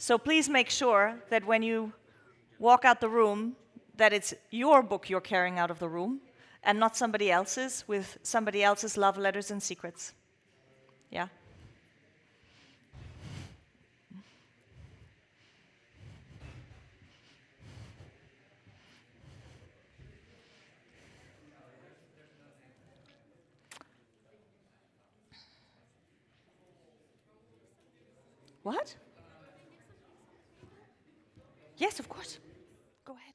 So please make sure that when you walk out the room, that it's your book you're carrying out of the room and not somebody else's with somebody else's love letters and secrets. Yeah? What? Yes, of course. Go ahead.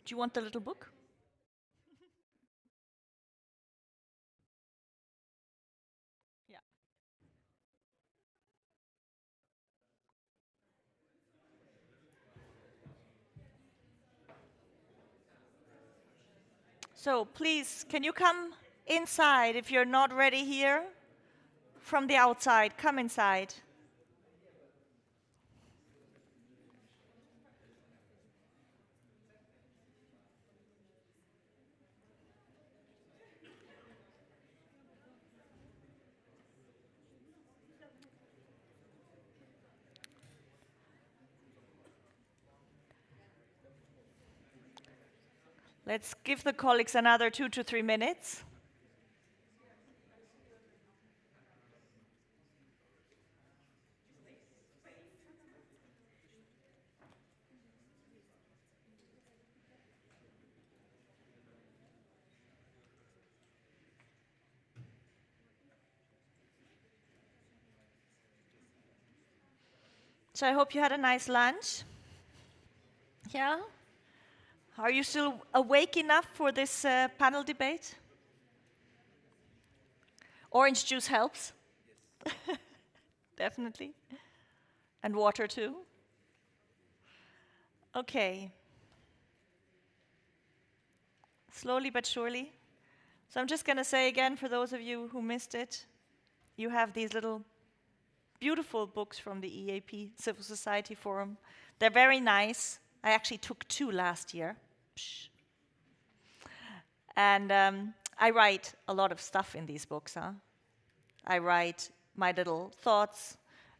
Do you want the little book? Yeah. So please, can you come inside if you're not ready here? From the outside, come inside. Let's give the colleagues another 2 to 3 minutes. So I hope you had a nice lunch. Yeah? Are you still awake enough for this panel debate? Orange juice helps. Yes. Definitely. And water too. Okay. Slowly but surely. So I'm just going to say again, for those of you who missed it, you have these little beautiful books from the EaP Civil Society Forum. They're very nice. I actually took 2 last year. Psh. And I write a lot of stuff in these books. I write my little thoughts.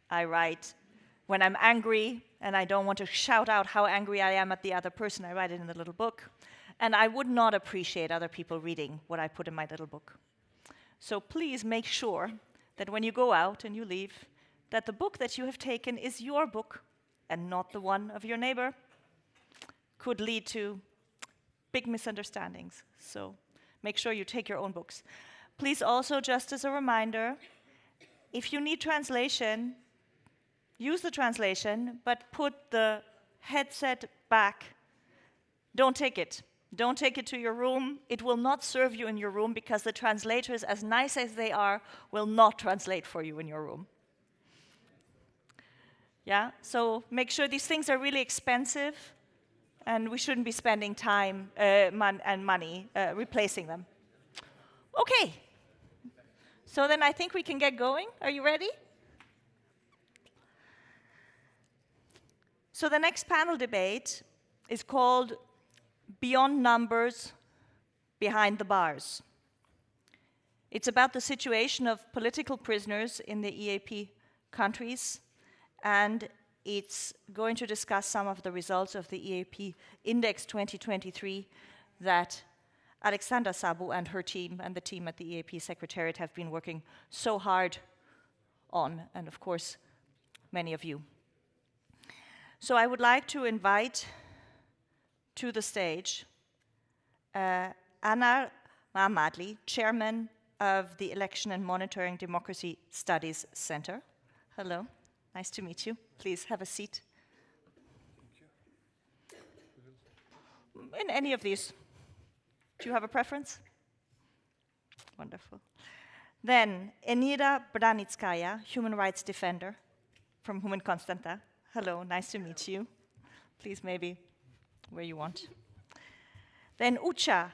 I write when I'm angry and I don't want to shout out how angry I am at the other person. I write it in the little book. And I would not appreciate other people reading what I put in my little book. So please make sure that when you go out and you leave, that the book that you have taken is your book and not the one of your neighbor. Could lead to big misunderstandings. So make sure you take your own books. Please also, just as a reminder, if you need translation, use the translation, but put the headset back. Don't take it. Don't take it to your room. It will not serve you in your room because the translators, as nice as they are, will not translate for you in your room. Yeah, so make sure these things are really expensive and we shouldn't be spending time and money replacing them. Okay, so then I think we can get going. Are you ready? So the next panel debate is called Beyond Numbers, Behind the Bars. It's about the situation of political prisoners in the EaP countries, and it's going to discuss some of the results of the EaP Index 2023 that Alexandra Sabou and her team and the team at the EaP Secretariat have been working so hard on, and of course, many of you. So I would like to invite to the stage Anar Mammadli, Chairman of the Election and Monitoring Democracy Studies Center. Hello, nice to meet you. Please have a seat. In any of these. Do you have a preference? Wonderful. Then, Enira Bronitskaya, human rights defender from Constanta. Hello, nice to meet you. Please, maybe where you want. Then Ucha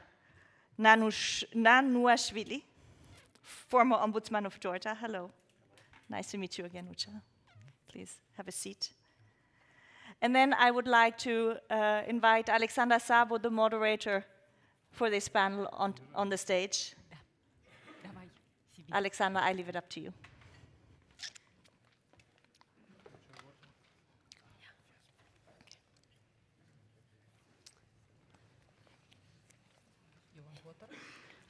Nanuashvili, former Ombudsman of Georgia. Hello, nice to meet you again, Ucha. Please have a seat. And then I would like to invite Alexandra Sabou, the moderator for this panel, on the stage. Alexandra, I leave it up to you.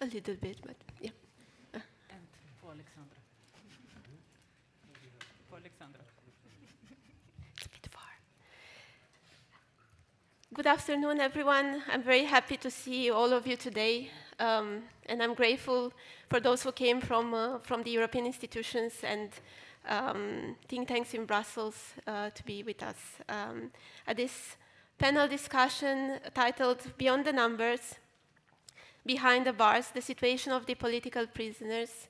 A little bit, but yeah. And for Alexandra. For Alexandra. It's a bit far. Good afternoon, everyone. I'm very happy to see all of you today, and I'm grateful for those who came from the European institutions and think tanks in Brussels to be with us at this panel discussion titled "Beyond the Numbers, Behind the Bars: The Situation of the Political Prisoners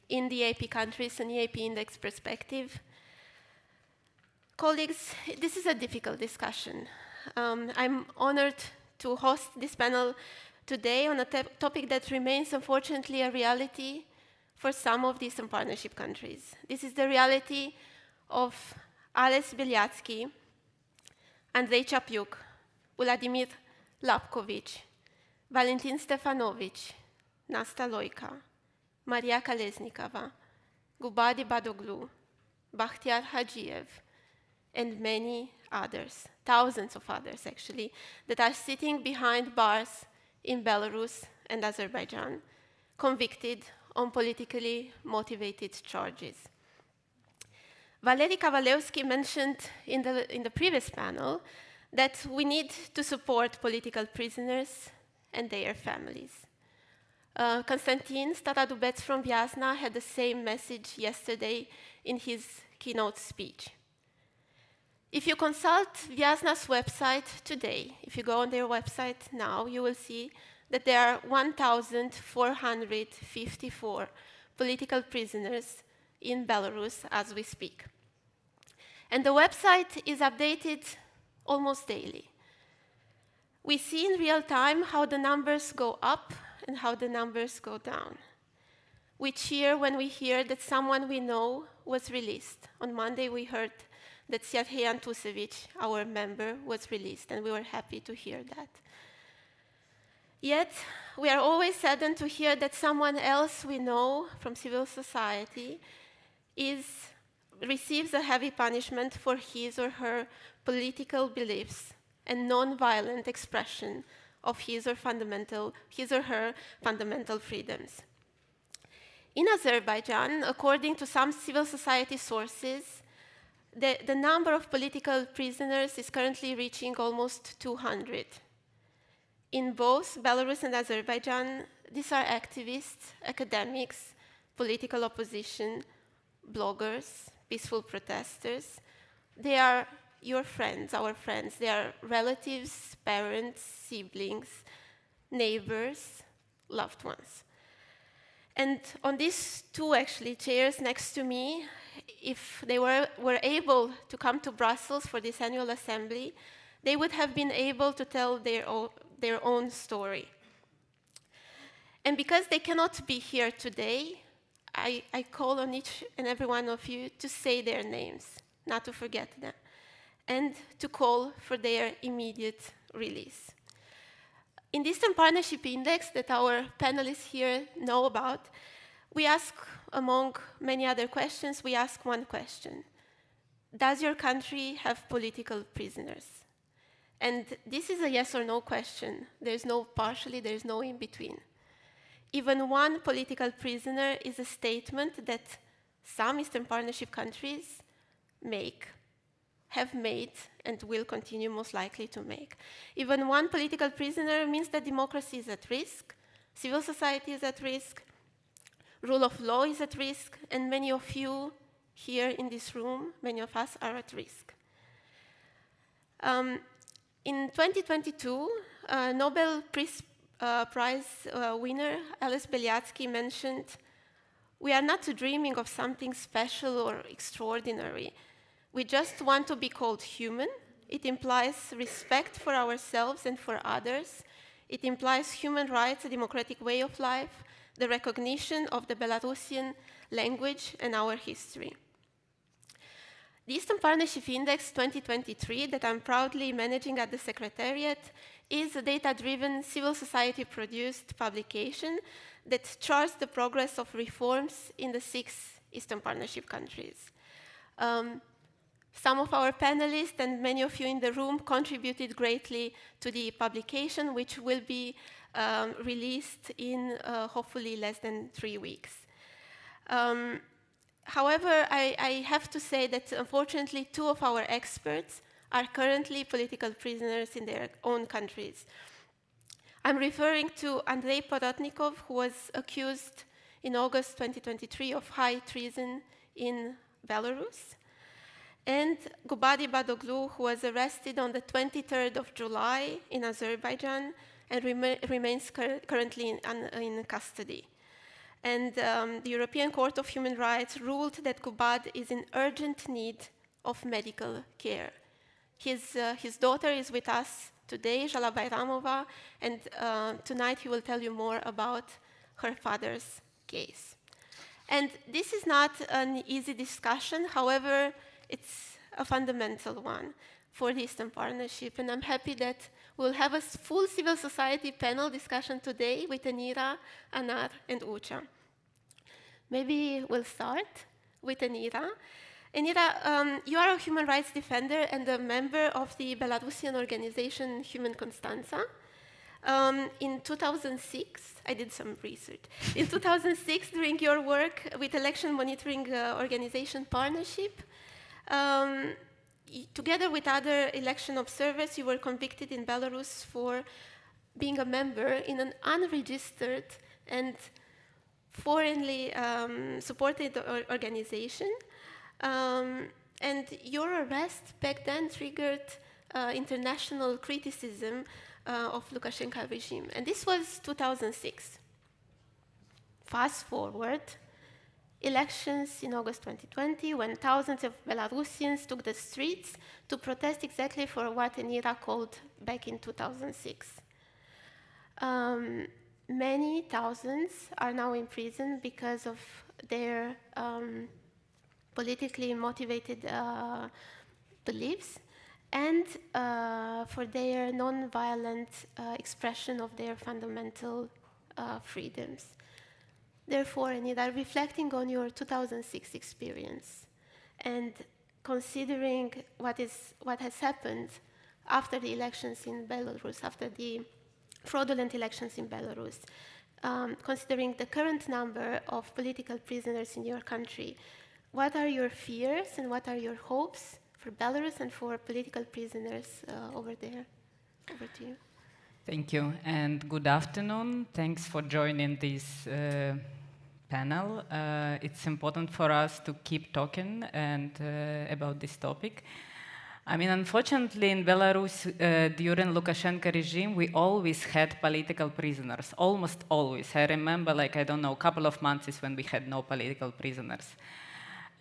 in the EaP Countries, an EaP Index Perspective." Colleagues, this is a difficult discussion. I'm honored to host this panel today on a topic that remains, unfortunately, a reality for some of the Eastern Partnership countries. This is the reality of Ales Beliatsky, Andrei Ciapiuc, Vladimir Lapkovic, Valentin Stefanovic, Nasta Loica, Maria Kalesnikova, Gubadi Badoglu, Bakhtiar Hajiev, and many others, thousands of others actually, that are sitting behind bars in Belarus and Azerbaijan, convicted on politically motivated charges. Valery Kavalevsky mentioned in the previous panel that we need to support political prisoners and their families. Konstantin Starodubets from Vyazna had the same message yesterday in his keynote speech. If you consult Vyazna's website today, if you go on their website now, you will see that there are 1,454 political prisoners in Belarus as we speak. And the website is updated almost daily. We see in real time how the numbers go up and how the numbers go down. We cheer when we hear that someone we know was released. On Monday, we heard that Serhei Antusevich, our member, was released, and we were happy to hear that. Yet, we are always saddened to hear that someone else we know from civil society receives a heavy punishment for his or her political beliefs and non-violent expression of his or her fundamental freedoms. In Azerbaijan, according to some civil society sources, the number of political prisoners is currently reaching almost 200. In both Belarus and Azerbaijan, these are activists, academics, political opposition, bloggers, peaceful protesters. They are your friends, our friends. They are relatives, parents, siblings, neighbors, loved ones. And on these two, actually, chairs next to me, if they were able to come to Brussels for this annual assembly, they would have been able to tell their own story. And because they cannot be here today, I call on each and every one of you to say their names, not to forget them, and to call for their immediate release. In the Eastern Partnership Index that our panelists here know about, we ask, among many other questions, we ask one question. Does your country have political prisoners? And this is a yes or no question. There's no partially, there's no in between. Even one political prisoner is a statement that some Eastern Partnership countries have made, and will continue most likely to make. Even one political prisoner means that democracy is at risk, civil society is at risk, rule of law is at risk, and many of you here in this room, many of us are at risk. In 2022, Nobel Prize winner Ales Beliatsky mentioned, "We are not dreaming of something special or extraordinary. We just want to be called human. It implies respect for ourselves and for others. It implies human rights, a democratic way of life, the recognition of the Belarusian language and our history." The Eastern Partnership Index 2023 that I'm proudly managing at the Secretariat is a data-driven, civil society-produced publication that charts the progress of reforms in the 6 Eastern Partnership countries. Some of our panelists and many of you in the room contributed greatly to the publication, which will be released in hopefully less than 3 weeks. However, I have to say that unfortunately 2 of our experts are currently political prisoners in their own countries. I'm referring to Andrei Porotnikov, who was accused in August 2023 of high treason in Belarus, and Gubadi Badoglu, who was arrested on the 23rd of July in Azerbaijan and remains currently in custody. And the European Court of Human Rights ruled that Gubad is in urgent need of medical care. His daughter is with us today, Jala Bayramova, and tonight he will tell you more about her father's case. And this is not an easy discussion, however, it's a fundamental one for the Eastern Partnership, and I'm happy that we'll have a full civil society panel discussion today with Enira, Anar, and Ucha. Maybe we'll start with Enira. Enira, you are a human rights defender and a member of the Belarusian organization Human Constanta. In 2006, I did some research. In 2006, during your work with election monitoring organization Partnership, together with other election observers, you were convicted in Belarus for being a member in an unregistered and foreignly supported organization. And your arrest back then triggered international criticism of Lukashenko regime. And this was 2006. Fast forward, elections in August 2020, when thousands of Belarusians took the streets to protest exactly for what Enira called back in 2006. Many thousands are now in prison because of their politically motivated beliefs and for their non-violent expression of their fundamental freedoms. Therefore, Enira, reflecting on your 2006 experience and considering what has happened after the elections in Belarus, after the fraudulent elections in Belarus, considering the current number of political prisoners in your country, what are your fears and what are your hopes for Belarus and for political prisoners over there? Over to you. Thank you, and good afternoon. Thanks for joining this panel. It's important for us to keep talking and about this topic. I mean, unfortunately, in Belarus, during Lukashenko regime, we always had political prisoners, almost always. I remember, like, I don't know, a couple of months when we had no political prisoners.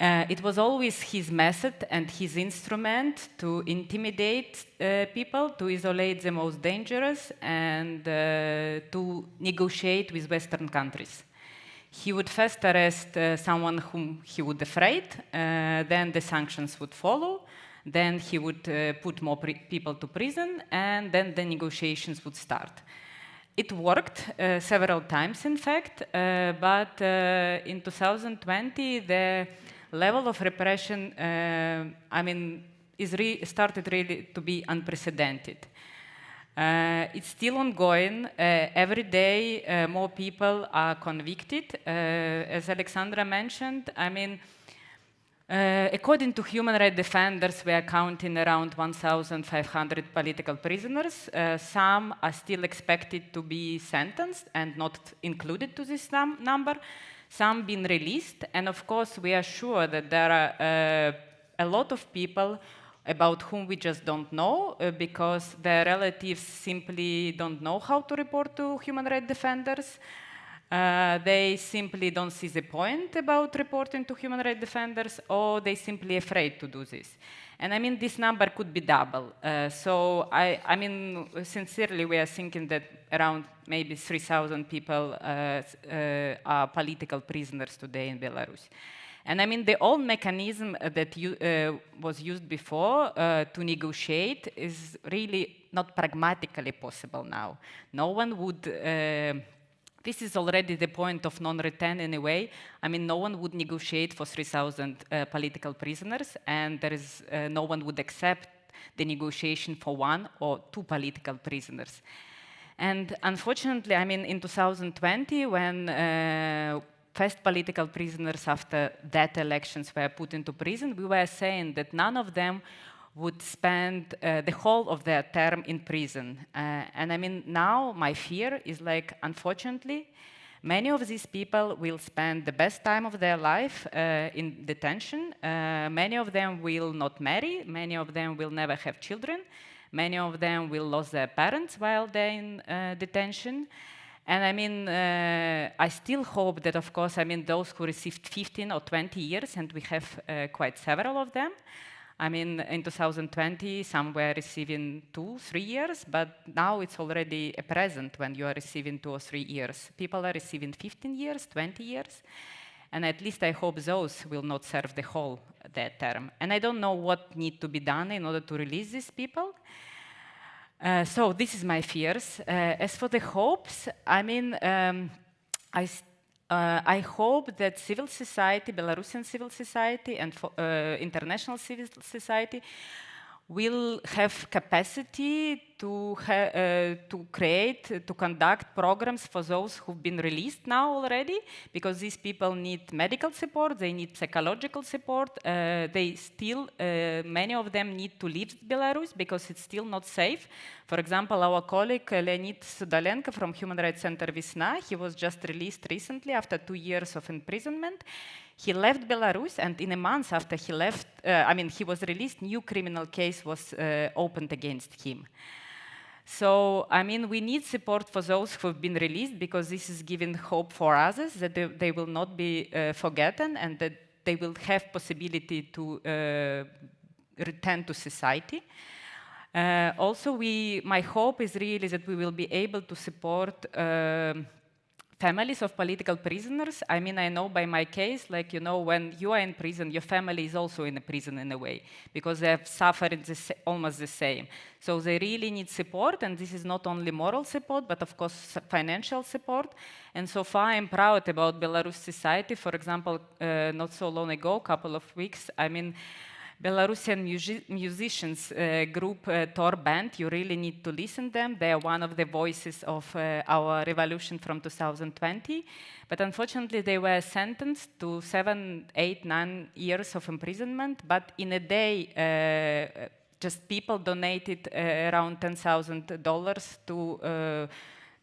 It was always his method and his instrument to intimidate people, to isolate the most dangerous, and to negotiate with Western countries. He would first arrest someone whom he would afraid, then the sanctions would follow, then he would put more people to prison, and then the negotiations would start. It worked several times, in fact, but in 2020, the level of repression, I mean, started really to be unprecedented. It's still ongoing. Every day, more people are convicted. As Alexandra mentioned, I mean, according to human rights defenders, we are counting around 1,500 political prisoners. Some are still expected to be sentenced and not included to this number. Some been released, and of course we are sure that there are a lot of people about whom we just don't know because their relatives simply don't know how to report to human rights defenders. They simply don't see the point about reporting to human rights defenders, or they simply afraid to do this. And I mean, this number could be double. So I mean, sincerely, we are thinking that around maybe 3,000 people are political prisoners today in Belarus. And I mean, the old mechanism that was used before to negotiate is really not pragmatically possible now. No one would, this is already the point of non-return anyway. I mean, no one would negotiate for 3,000 political prisoners, and there is, no one would accept the negotiation for 1 or 2 political prisoners. And unfortunately, I mean, in 2020, when first political prisoners after that elections were put into prison, we were saying that none of them would spend the whole of their term in prison. And I mean, now my fear is like, unfortunately, many of these people will spend the best time of their life in detention. Many of them will not marry. Many of them will never have children. Many of them will lose their parents while they're in detention. And I mean, I still hope that, of course, I mean, those who received 15 or 20 years, and we have quite several of them. I mean, in 2020, some were receiving 2-3 years, but now it's already a present when you are receiving 2 or 3 years. People are receiving 15 years, 20 years, and at least I hope those will not serve the whole their term. And I don't know what needs to be done in order to release these people. So this is my fears. As for the hopes, I mean, I hope that civil society, Belarusian civil society and international civil society will have capacity to conduct programs for those who've been released now already, because these people need medical support, they need psychological support, they still, many of them need to leave Belarus because it's still not safe. For example, our colleague Leonid Sudalenko from Human Rights Center Vesna, he was just released recently after 2 years of imprisonment. He left Belarus, and in a month after he left, he was released, new criminal case was opened against him. So, I mean, we need support for those who have been released, because this is giving hope for others that they will not be forgotten and that they will have possibility to return to society. Also, my hope is really that we will be able to support families of political prisoners. I mean, I know by my case, like, you know, when you are in prison, your family is also in a prison in a way, because they have suffered almost the same. So they really need support, and this is not only moral support, but of course financial support. And so far, I'm proud about Belarus society. For example, not so long ago, couple of weeks, I mean, Belarusian musicians group Tor Band, you really need to listen to them. They are one of the voices of our revolution from 2020. But unfortunately, they were sentenced to 7, 8, 9 years of imprisonment. But in a day, just people donated around $10,000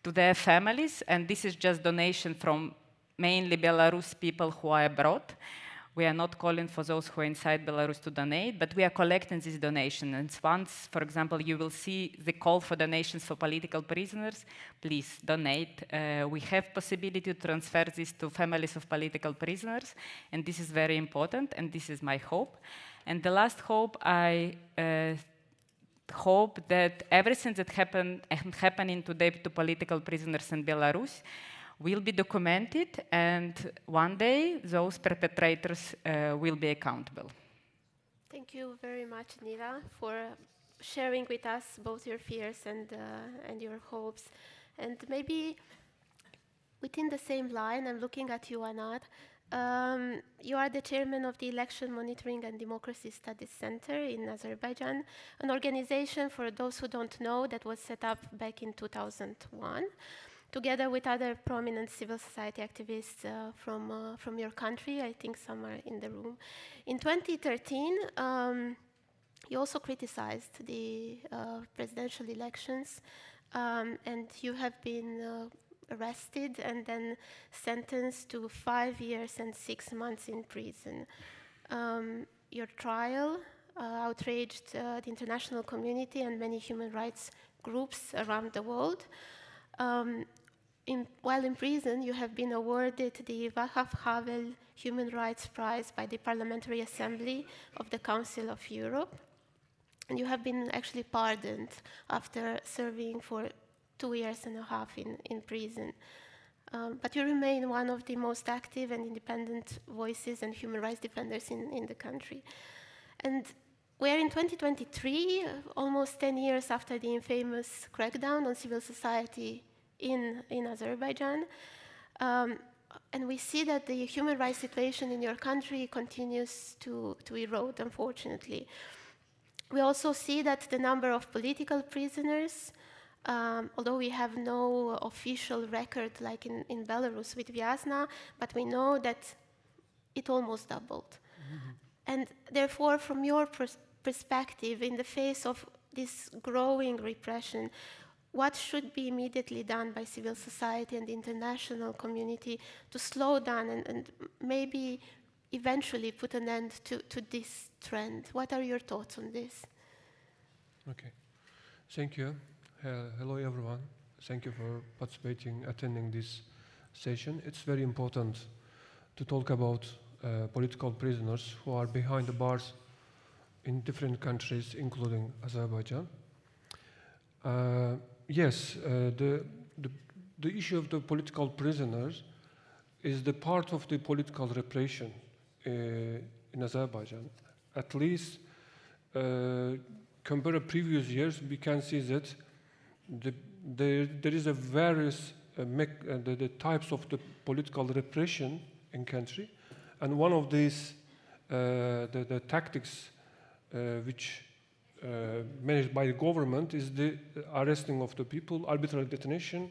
to their families. And this is just donation from mainly Belarus people who are abroad. We are not calling for those who are inside Belarus to donate, but we are collecting this donation. And once, for example, you will see the call for donations for political prisoners, please donate. We have possibility to transfer this to families of political prisoners, and this is very important, and this is my hope. And the last hope, I hope that everything that happening today to political prisoners in Belarus will be documented, and one day those perpetrators will be accountable. Thank you very much, Enira, for sharing with us both your fears and your hopes. And maybe within the same line, I'm looking at you, Anar. You are the chairman of the Election Monitoring and Democracy Studies Center in Azerbaijan, an organization, for those who don't know, that was set up back in 2001. Together with other prominent civil society activists from your country. I think some are in the room. In 2013, you also criticized the presidential elections, and you have been arrested and then sentenced to 5 years and 6 months in prison. Your trial outraged the international community and many human rights groups around the world. While in prison, you have been awarded the Václav Havel Human Rights Prize by the Parliamentary Assembly of the Council of Europe. And you have been actually pardoned after serving for 2.5 years in prison. But you remain one of the most active and independent voices and human rights defenders in the country. And we are in 2023, almost 10 years after the infamous crackdown on civil society in Azerbaijan. And we see that the human rights situation in your country continues to erode, unfortunately. We also see that the number of political prisoners although we have no official record like in Belarus with Vyazna, but we know that it almost doubled. And therefore, from your perspective, in the face of this growing repression, what should be immediately done by civil society and the international community to slow down and maybe eventually put an end to this trend? What are your thoughts on this? Okay, thank you. Hello everyone. Thank you for participating, attending this session. It's very important to talk about political prisoners who are behind the bars in different countries, including Azerbaijan. Yes, the issue of the political prisoners is the part of the political repression in Azerbaijan. At least compared to previous years, we can see that there is a various the types of the political repression in country, and one of these the tactics which managed by the government is the arresting of the people, arbitrary detention,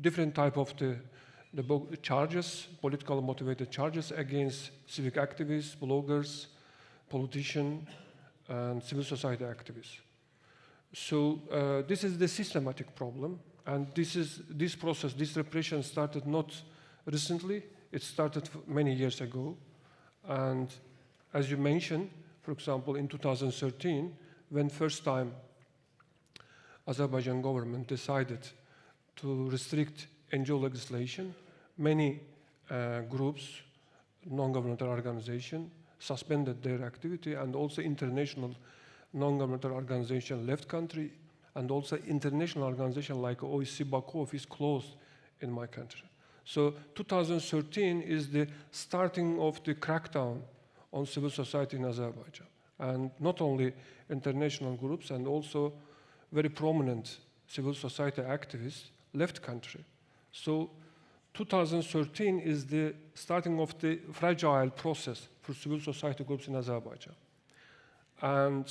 different type of the charges, political motivated charges against civic activists, bloggers, politicians, and civil society activists. So this is the systematic problem, and this process, this repression started not recently. It started many years ago, and as you mentioned, for example, in 2013, when first time Azerbaijan government decided to restrict NGO legislation, many groups, non-governmental organizations, suspended their activity, and also international non-governmental organizations left country, and also international organizations like OSCE Baku office closed in my country. So 2013 is the starting of the crackdown on civil society in Azerbaijan. And not only international groups, and also very prominent civil society activists left country. So 2013 is the starting of the fragile process for civil society groups in Azerbaijan. And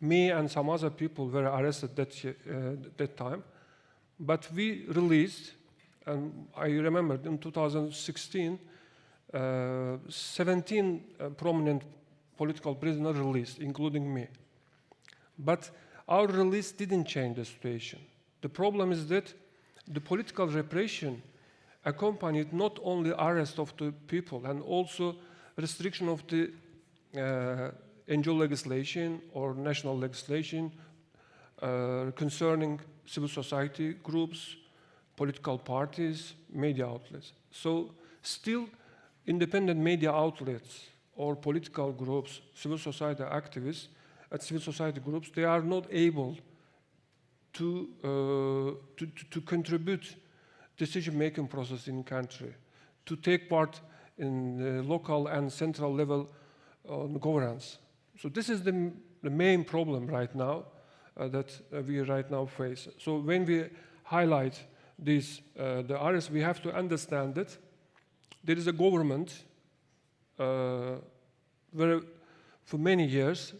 me and some other people were arrested that time. But we released, and I remember in 2016, 17 prominent political prisoners released, including me. But our release didn't change the situation. The problem is that the political repression accompanied not only arrest of the people and also restriction of the NGO legislation or national legislation concerning civil society groups, political parties, media outlets. So still independent media outlets or political groups, civil society activists, and civil society groups, they are not able to contribute decision-making process in country, to take part in the local and central level governance. So this is the main problem right now that we right now face. So when we highlight this, the arrest, we have to understand that there is a government where for many years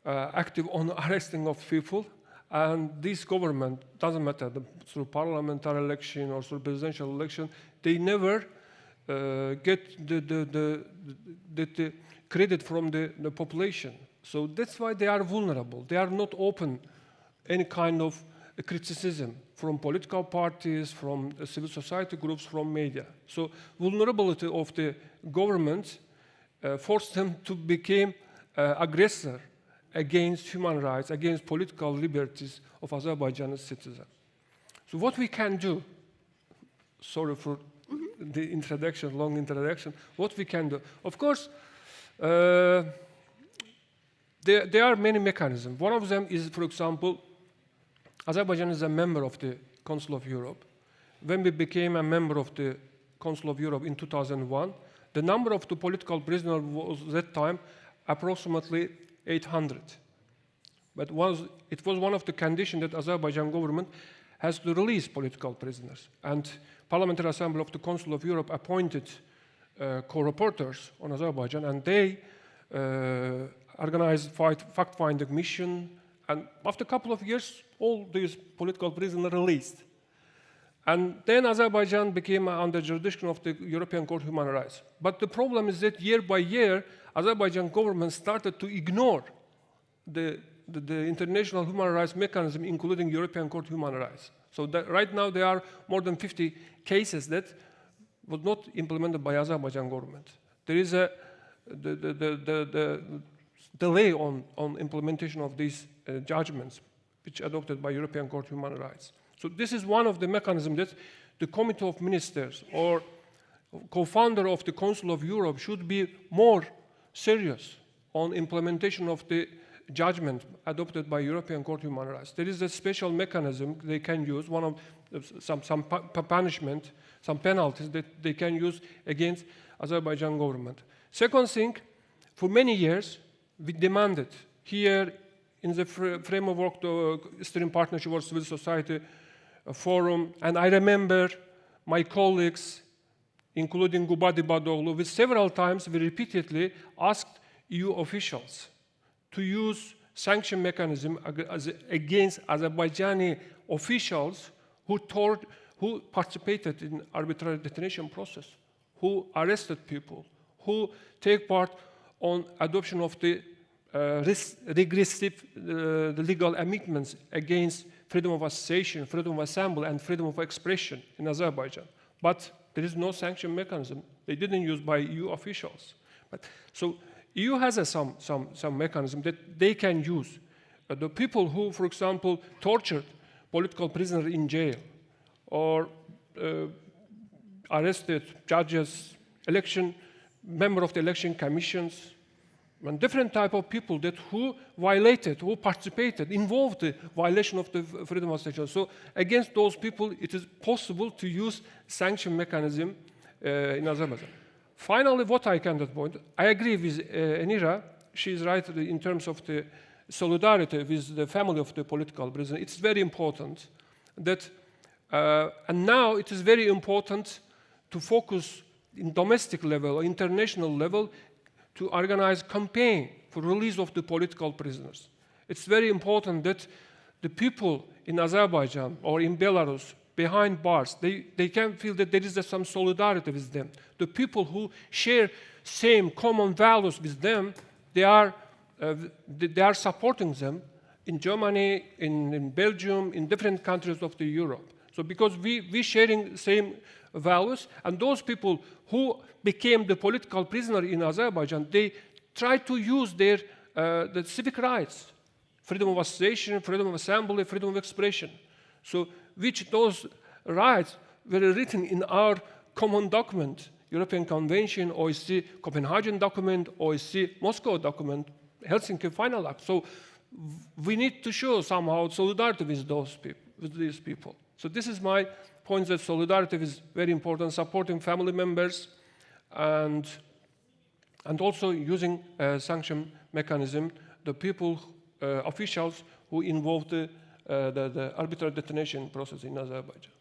active on arresting of people, and this government, doesn't matter, through parliamentary election or through presidential election, they never get the credit from the population. So that's why they are vulnerable. They are not open any kind of criticism from political parties, from civil society groups, from media. So vulnerability of the government forced them to become aggressor against human rights, against political liberties of Azerbaijani citizens. So what we can do, sorry for the introduction, long introduction, what we can do. Of course, there are many mechanisms. One of them is, for example, Azerbaijan is a member of the Council of Europe. When we became a member of the Council of Europe in 2001, the number of the political prisoners was at that time approximately 800. But it was one of the conditions that Azerbaijan government has to release political prisoners. And Parliamentary Assembly of the Council of Europe appointed co-reporters on Azerbaijan, and they organized fact-finding mission, and after a couple of years, all these political prisoners released. And then Azerbaijan became under jurisdiction of the European Court of Human Rights. But the problem is that year by year, Azerbaijan government started to ignore the international human rights mechanism, including European Court of Human Rights. So that right now there are more than 50 cases that was not implemented by Azerbaijan government. There is a the delay on implementation of these judgments, which adopted by European Court of Human Rights. So this is one of the mechanisms that the Committee of Ministers or co-founder of the Council of Europe should be more serious on implementation of the judgment adopted by European Court of Human Rights. There is a special mechanism they can use, one of some punishment, some penalties that they can use against Azerbaijan government. Second thing, for many years, we demanded here in the framework of the Eastern Partnership for Civil Society Forum, and I remember my colleagues, including Gubadi Badoglu, with several times we repeatedly asked EU officials to use sanction mechanism against Azerbaijani officials who participated in arbitrary detention process, who arrested people, who take part on adoption of the regressive legal amendments against freedom of association, freedom of assembly, and freedom of expression in Azerbaijan. But there is no sanction mechanism. They didn't use by EU officials. So EU has some mechanism that they can use. The people who, for example, tortured political prisoners in jail or arrested judges, member of the election commissions, and different type of people that who violated, who participated, involved the violation of the freedom of association. So against those people, it is possible to use sanction mechanism in Azerbaijan. Finally, what I can point, I agree with Enira. She is right in terms of the solidarity with the family of the political prisoner. It's very important that, and now it is very important to focus in domestic level, international level, to organize campaign for release of the political prisoners. It's very important that the people in Azerbaijan or in Belarus behind bars, they can feel that there is some solidarity with them. The people who share same common values with them, they are supporting them in Germany, in Belgium, in different countries of Europe. So because we sharing same values, and those people who became the political prisoner in Azerbaijan, they try to use their the civic rights, freedom of association, freedom of assembly, freedom of expression. So which those rights were written in our common document, European Convention, OSCE Copenhagen document, OSCE Moscow document, Helsinki Final Act. So we need to show somehow solidarity with those people, with these people. So this is my point, that solidarity is very important, supporting family members, and also using a sanction mechanism, the people, officials who involved the arbitrary detention process in Azerbaijan.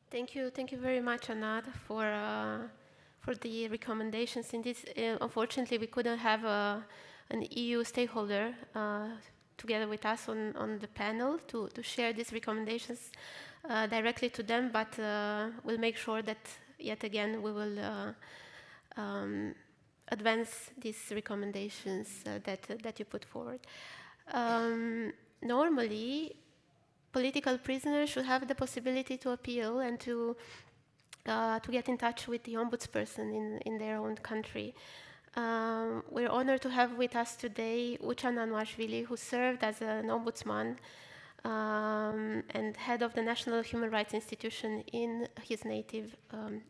Thank you very much, Anar, for the recommendations. In this, unfortunately, we couldn't have an EU stakeholder together with us on the panel to share these recommendations directly to them, but we'll make sure that, yet again, we will advance these recommendations that you put forward. Normally, political prisoners should have the possibility to appeal and to get in touch with the ombudsperson in their own country. We're honored to have with us today Ucha Nanuashvili, who served as an ombudsman and head of the National Human Rights Institution in his native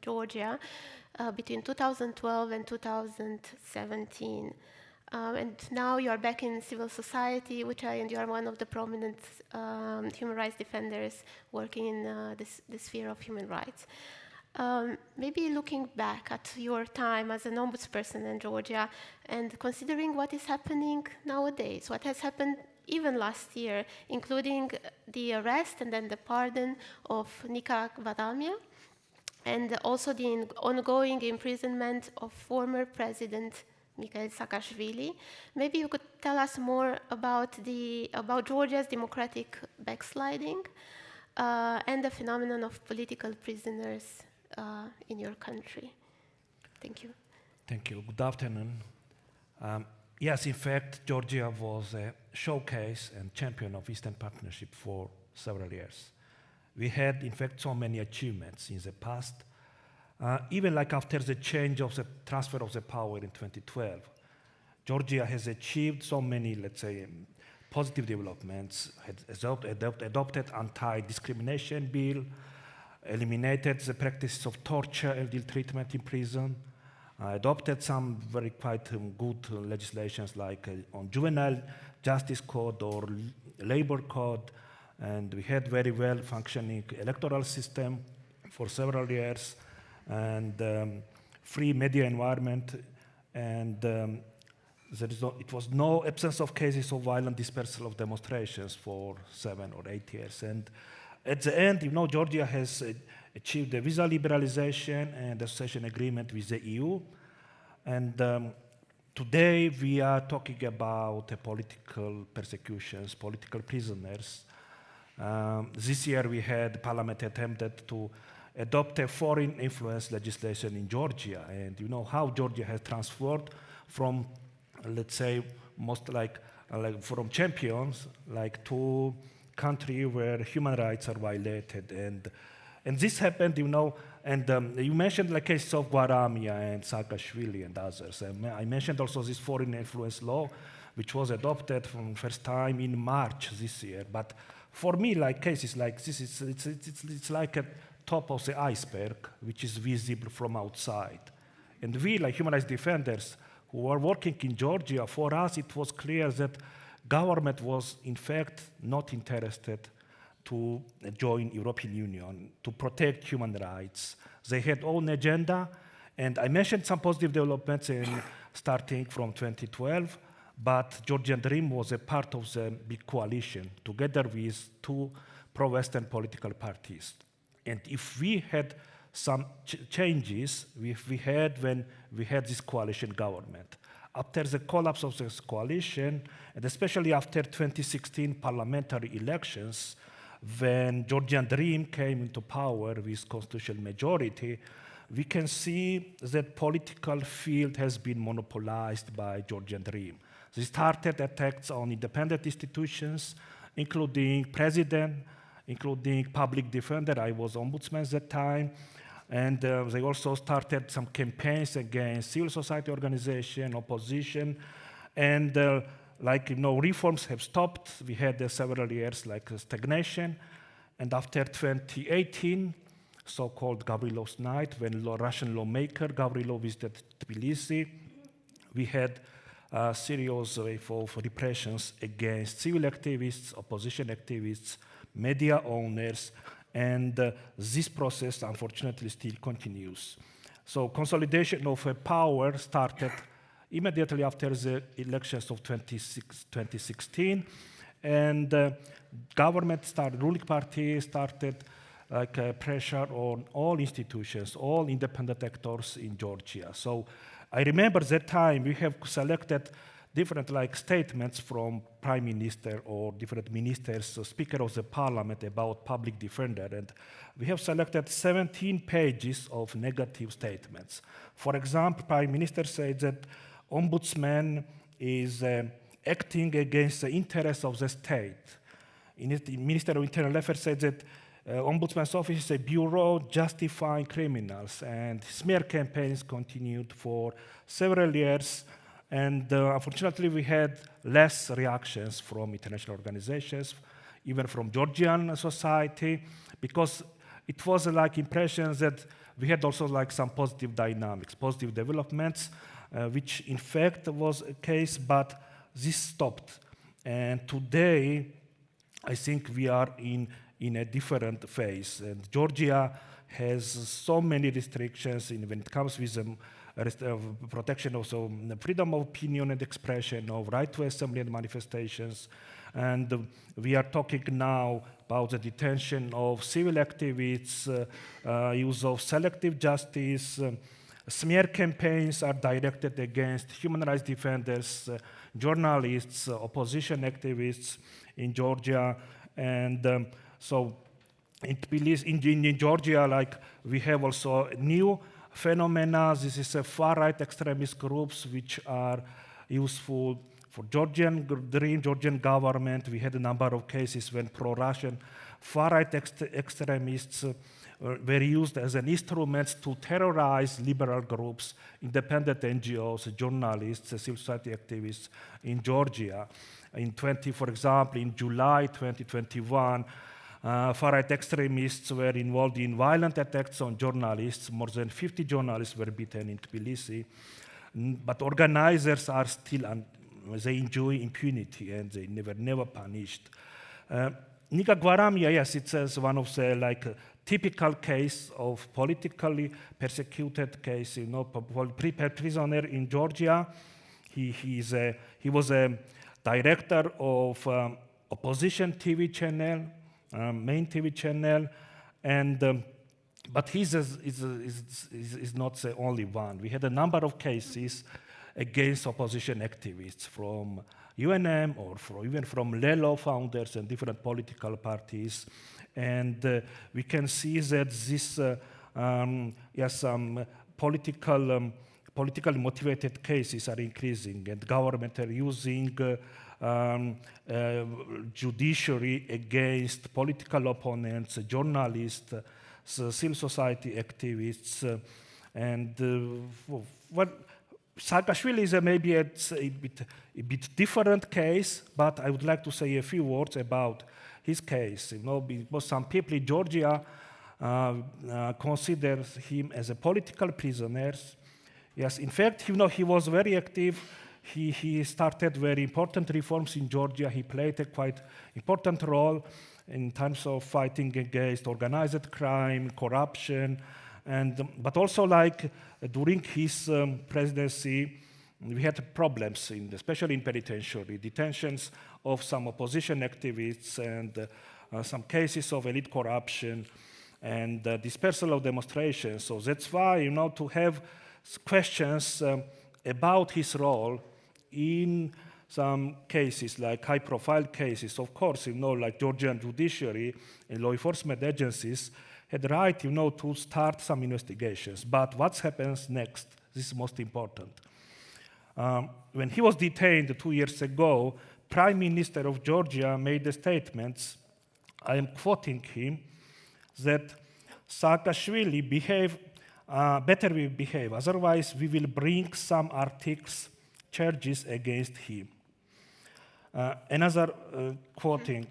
Georgia between 2012 and 2017. And now you are back in civil society, Ucha, and you are one of the prominent human rights defenders working in the sphere of human rights. Maybe looking back at your time as an ombudsperson in Georgia and considering what is happening nowadays, what has happened even last year, including the arrest and then the pardon of Nika Vadamia, and also the ongoing imprisonment of former President Mikhail Saakashvili. Maybe you could tell us more about Georgia's democratic backsliding and the phenomenon of political prisoners in your country. Thank you. Thank you. Good afternoon. Yes, in fact, Georgia was a showcase and champion of Eastern Partnership for several years. We had, in fact, so many achievements in the past. Even like after the change of the transfer of the power in 2012, Georgia has achieved so many, let's say, positive developments, adopted anti-discrimination bill, eliminated the practice of torture and ill treatment in prison, adopted some very quite good legislations like on juvenile justice code or labor code, and we had very well functioning electoral system for several years, and free media environment, and it was no absence of cases of violent dispersal of demonstrations for 7 or 8 years. And at the end, you know, Georgia has achieved a visa liberalization and association agreement with the EU. And today we are talking about political persecutions, political prisoners. This year we had Parliament attempted to adopt a foreign influence legislation in Georgia. And you know how Georgia has transferred from, let's say, most like from champions, like to country where human rights are violated. And this happened, you know, and you mentioned the cases of Guaramia and Saakashvili and others. I mentioned also this foreign influence law, which was adopted for the first time in March this year. But for me, like cases like this, it's like a top of the iceberg, which is visible from outside. And we, like human rights defenders who are working in Georgia, for us it was clear that government was in fact not interested to join European Union, to protect human rights. They had own agenda, and I mentioned some positive developments starting from 2012, but Georgian Dream was a part of the big coalition together with 2 pro-Western political parties. And if we had some changes, we had when we had this coalition government. After the collapse of this coalition, and especially after 2016 parliamentary elections, when Georgian Dream came into power with constitutional majority, we can see that political field has been monopolized by Georgian Dream. They started attacks on independent institutions, including president, including public defender. I was ombudsman at that time. And they also started some campaigns against civil society organization, opposition. And reforms have stopped. We had several years like stagnation. And after 2018, so-called Gavrilov's night, when Russian lawmaker Gavrilov visited Tbilisi, we had a series of repressions against civil activists, opposition activists, media owners, and this process, unfortunately, still continues. So consolidation of power started immediately after the elections of 2016, and ruling party started pressure on all institutions, all independent actors in Georgia. So I remember that time we have selected different statements from prime minister or different ministers, speaker of the parliament about public defender, and we have selected 17 pages of negative statements. For example, prime minister said that ombudsman is acting against the interests of the state. Minister of Internal Affairs said that ombudsman's office is a bureau justifying criminals, and smear campaigns continued for several years. And unfortunately, we had less reactions from international organizations, even from Georgian society, because it was impressions that we had also some positive dynamics, positive developments, which in fact was a case, but this stopped. And today, I think we are in a different phase. And Georgia has so many restrictions when it comes with protection of freedom of opinion and expression, of right to assembly and manifestations. And we are talking now about the detention of civil activists, use of selective justice, Smear campaigns are directed against human rights defenders, journalists, opposition activists in Georgia. And so in Tbilisi, in Georgia, like, we have also new phenomena. This is a far-right extremist groups which are useful for Georgian government. We had a number of cases when pro-Russian far-right extremists were used as an instrument to terrorize liberal groups, independent NGOs, journalists, civil society activists in Georgia. For example, in July 2021, far-right extremists were involved in violent attacks on journalists. More than 50 journalists were beaten in Tbilisi. But organizers are still, they enjoy impunity and they never punished. Nika Gwaramia, yes, it's one of the typical case of politically persecuted case, prisoner in Georgia. He was a director of opposition TV channel, main TV channel, and but he is not the only one. We had a number of cases against opposition activists from UNM or even from LELO founders and different political parties. And we can see that this, some politically motivated cases are increasing, and government are using judiciary against political opponents, journalists, civil society activists, and Saakashvili is maybe a bit different case, but I would like to say a few words about his case. Because some people in Georgia consider him as a political prisoner. Yes, in fact, he was very active. He started very important reforms in Georgia. He played a quite important role in terms of fighting against organized crime, corruption, but also during his presidency, we had problems, especially in penitentiary, detentions of some opposition activists and some cases of elite corruption and dispersal of demonstrations. So that's why, to have questions about his role in some cases, like high-profile cases, of course, like Georgian judiciary and law enforcement agencies had the right, to start some investigations. But what happens next? This is most important. When he was detained 2 years ago, Prime Minister of Georgia made the statements, I am quoting him, that Saakashvili better will behave, otherwise we will bring some articles, charges against him. Another quoting,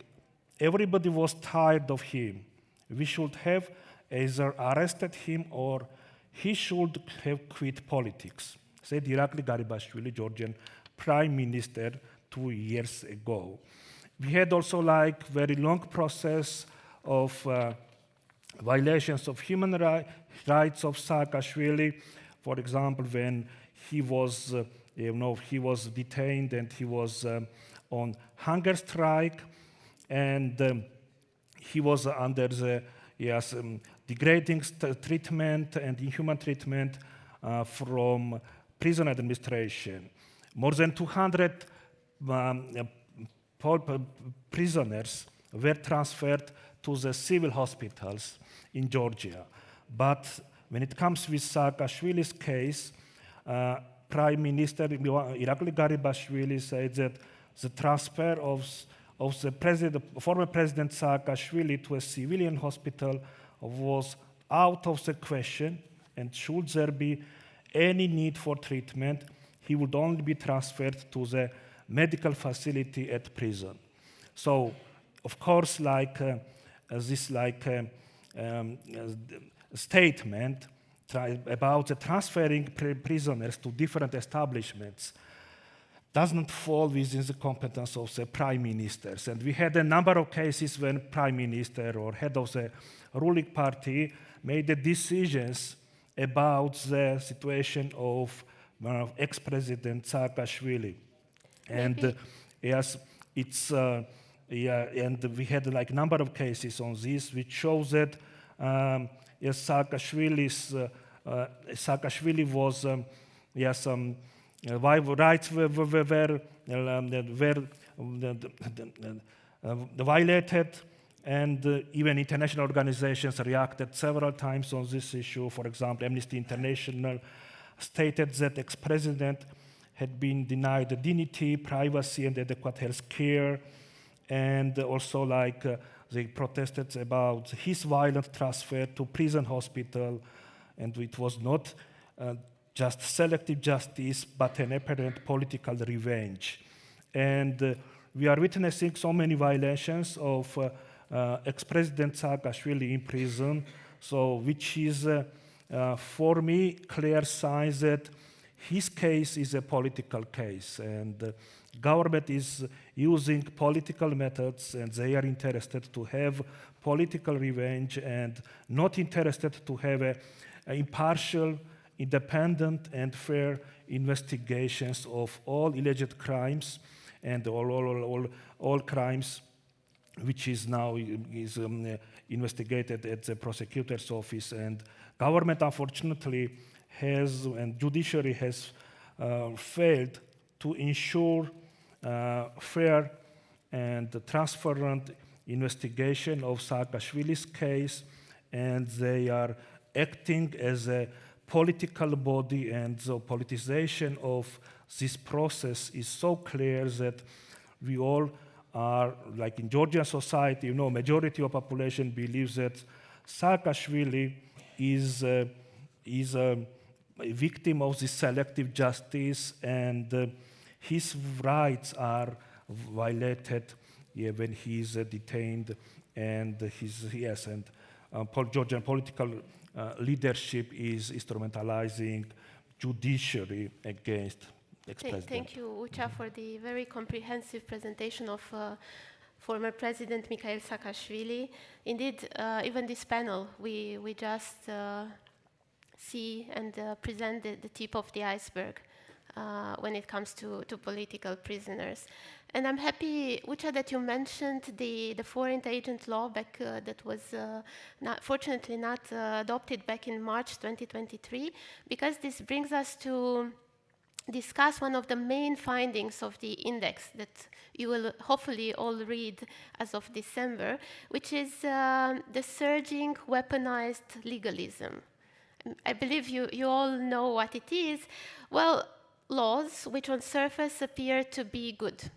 everybody was tired of him. We should have either arrested him or he should have quit politics, said Irakli Garibashvili, Georgian Prime Minister 2 years ago. We had also very long process of violations of human rights of Saakashvili. For example, when he was, he was detained and he was on hunger strike, and he was under the degrading treatment and inhuman treatment from prison administration. More than 200 prisoners were transferred to the civil hospitals in Georgia. But when it comes with Saakashvili's case, Prime Minister Irakli Garibashvili said that the transfer of the former President Saakashvili to a civilian hospital was out of the question, and should there be any need for treatment, he would only be transferred to the medical facility at prison. So, of course, this statement about the transferring prisoners to different establishments does not fall within the competence of the prime ministers. And we had a number of cases when prime minister or head of the ruling party made the decisions about the situation of ex-president Saakashvili. And yes, and we had a number of cases on this, which shows that Saakashvili's Saakashvili was, rights were violated, and even international organizations reacted several times on this issue. For example, Amnesty International stated that ex-president had been denied dignity, privacy, and adequate health care, and also they protested about his violent transfer to prison hospital, and it was not just selective justice, but an apparent political revenge. And we are witnessing so many violations of ex-president Saakashvili in prison, so which is, for me, clear signs that his case is a political case, and government is using political methods, and they are interested to have political revenge and not interested to have a impartial, independent, and fair investigations of all alleged crimes and all crimes which is now investigated at the prosecutor's office. And government, unfortunately, has, and judiciary has failed to ensure fair and transparent investigation of Saakashvili's case, and they are acting as a political body, and the politicization of this process is so clear that we all are, like in Georgian society, majority of population believes that Saakashvili is a victim of this selective justice, and his rights are violated when he is detained, and Georgian political leadership is instrumentalizing judiciary against ex-president. Thank you, Ucha, for the very comprehensive presentation of former President Mikhail Saakashvili. Indeed, even this panel, we just see and present the tip of the iceberg when it comes to political prisoners. And I'm happy, Ucha, that you mentioned the foreign agent law that was fortunately not adopted back in March 2023, because this brings us to discuss one of the main findings of the index that you will hopefully all read as of December, which is the surging weaponized legalism. I believe you all know what it is. Well, laws which on surface appear to be good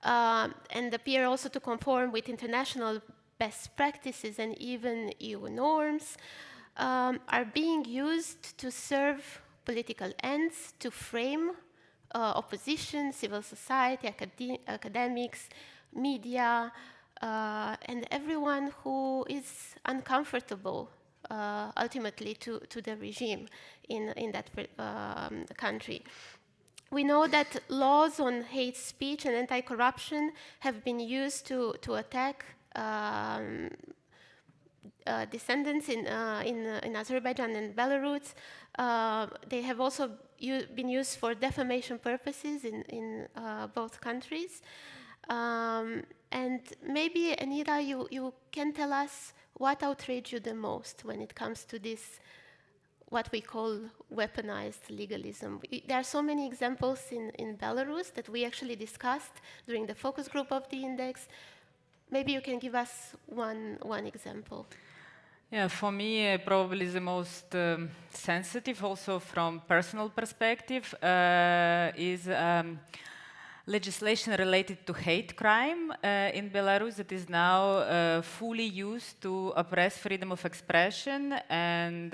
and appear also to conform with international best practices and even EU norms are being used to serve political ends, to frame opposition, civil society, academics, media, and everyone who is uncomfortable ultimately to the regime in that country. We know that laws on hate speech and anti-corruption have been used to attack descendants in Azerbaijan and Belarus. They have also been used for defamation purposes in both countries. And maybe, Enira, you can tell us what outraged you the most when it comes to this, what we call weaponized legalism. There are so many examples in Belarus that we actually discussed during the focus group of the index. Maybe you can give us one example. Yeah, for me, probably the most sensitive, also from personal perspective, is legislation related to hate crime in Belarus that is now fully used to oppress freedom of expression and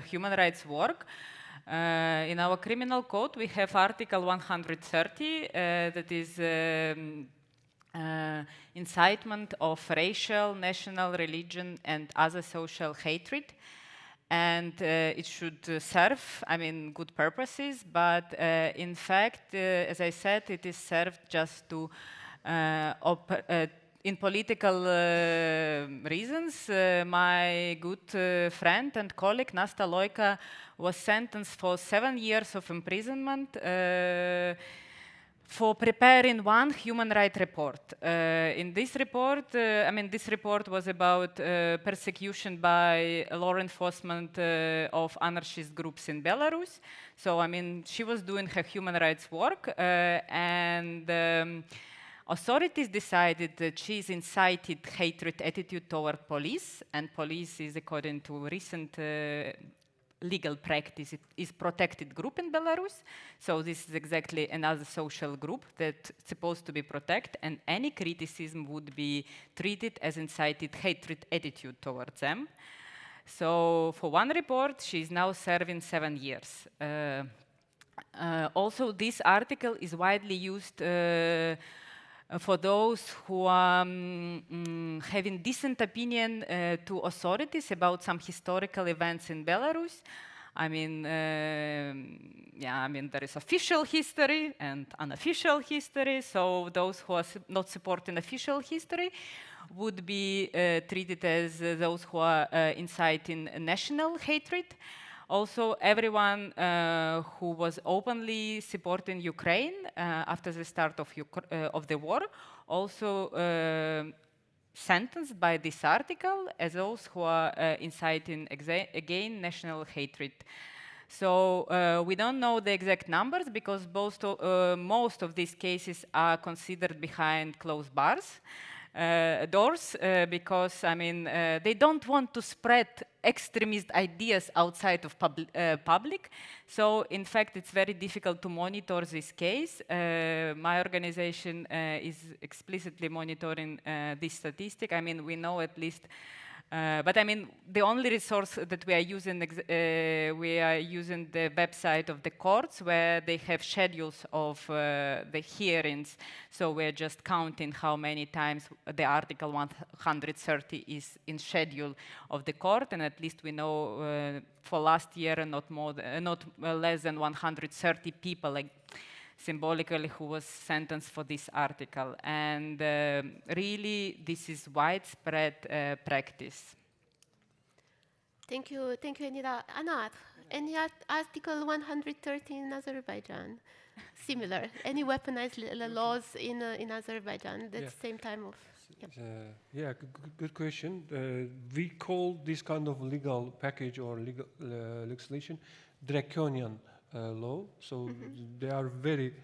human rights work. In our criminal code, we have Article 130 that is incitement of racial, national, religion, and other social hatred. And it should serve, good purposes, but in fact, as I said, it is served just to, in political reasons. My good friend and colleague, Nasta Loika, was sentenced for 7 years of imprisonment for preparing one human rights report. In this report, this report was about persecution by law enforcement of anarchist groups in Belarus. So, she was doing her human rights work, and authorities decided that she's incited hatred attitude toward police, and police is, according to recent legal practice, it is protected group in Belarus. So this is exactly another social group that's supposed to be protected, and any criticism would be treated as incited hatred attitude towards them. So for one report, she's now serving 7 years. Also, this article is widely used for those who are having decent opinion to authorities about some historical events in Belarus. There is official history and unofficial history. So those who are not supporting official history would be treated as those who are inciting national hatred. Also, everyone who was openly supporting Ukraine after the start of the war, also sentenced by this article as those who are inciting again national hatred. So we don't know the exact numbers because most of these cases are considered behind closed doors because they don't want to spread extremist ideas outside of public. So in fact, it's very difficult to monitor this case. My organization is explicitly monitoring this statistic. We know at least, but the only resource that we are using the website of the courts where they have schedules of the hearings. So we're just counting how many times the Article 130 is in schedule of the court, and at least we know for last year not less than 130 people, symbolically, who was sentenced for this article. And really, this is widespread practice. Thank you, Enira. Anar, any Article 130 in Azerbaijan? Similar. Any weaponized laws in Azerbaijan at the same time of? Yep. Good question. We call this kind of legal package or legal legislation draconian law. So they are very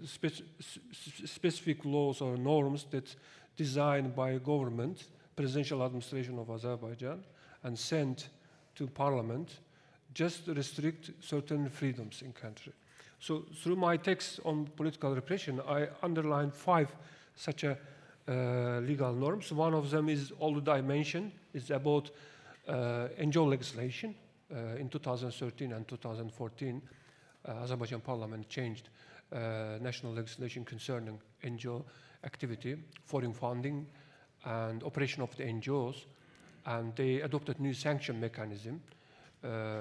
specific laws or norms that designed by government, presidential administration of Azerbaijan, and sent to parliament just to restrict certain freedoms in country. So through my text on political repression, I underlined 5 such legal norms. One of them is already I mentioned, is about NGO legislation. In 2013 and 2014, Azerbaijan parliament changed national legislation concerning NGO activity, foreign funding, and operation of the NGOs, and they adopted new sanction mechanism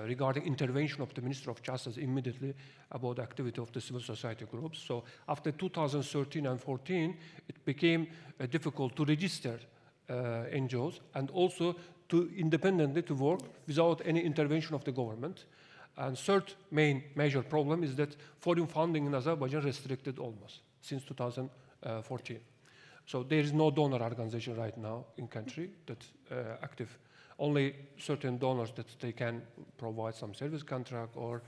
regarding intervention of the Minister of Justice immediately about the activity of the civil society groups. So after 2013 and 14, it became difficult to register NGOs and also to independently to work without any intervention of the government. And third main major problem is that foreign funding in Azerbaijan restricted almost since 2014. So there is no donor organization right now in country that's active. Only certain donors that they can provide some service contract, or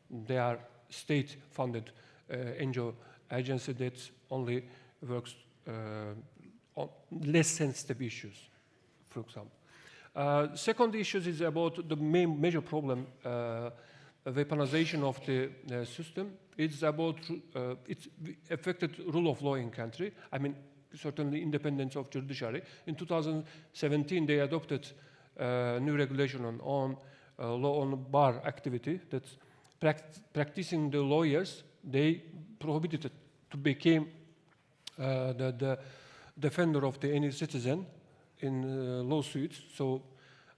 they are state-funded NGO agency that only works on less sensitive issues, for example. Second issue is about the major problem, weaponization of the system. It's about, it's affected rule of law in country. Certainly independence of judiciary. In 2017, they adopted new regulation on law on bar activity that's practicing the lawyers. They prohibited it to become the defender of any citizen in lawsuits. So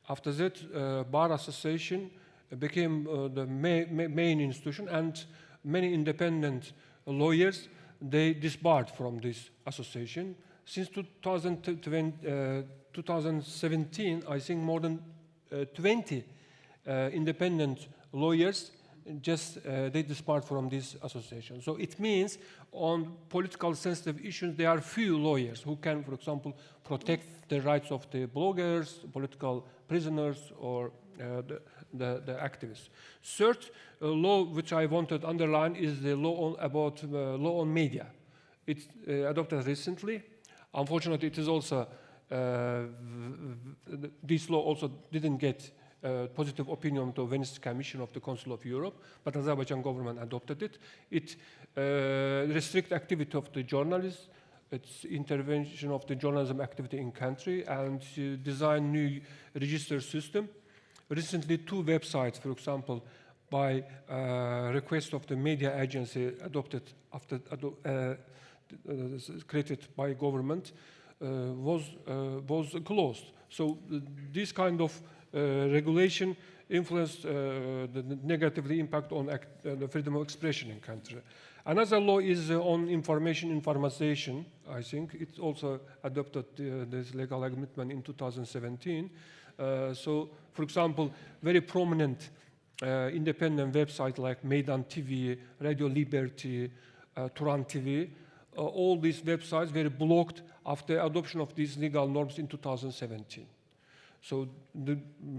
after that, bar association became the main institution, and many independent lawyers, they disbarred from this association. Since 2017, I think more than 20 independent lawyers, just they disappeared from this association. So it means on political sensitive issues, there are few lawyers who can, for example, protect the rights of the bloggers, political prisoners, or the activists. Third law which I wanted to underline is the law law on media. It's adopted recently. Unfortunately, it is also this law also didn't get positive opinion to Venice Commission of the Council of Europe, but Azerbaijan government adopted it. It restricts activity of the journalists, its intervention of the journalism activity in country, and design new register system. Recently, 2 websites, for example, by request of the media agency adopted after created by government, was closed. So this kind of regulation influenced the negatively impact on the freedom of expression in country. Another law is on informatization. I think it's also adopted this legal amendment in 2017. So, for example, very prominent independent websites like Meydan TV, Radio Liberty, Turan TV, all these websites were blocked after adoption of these legal norms in 2017. So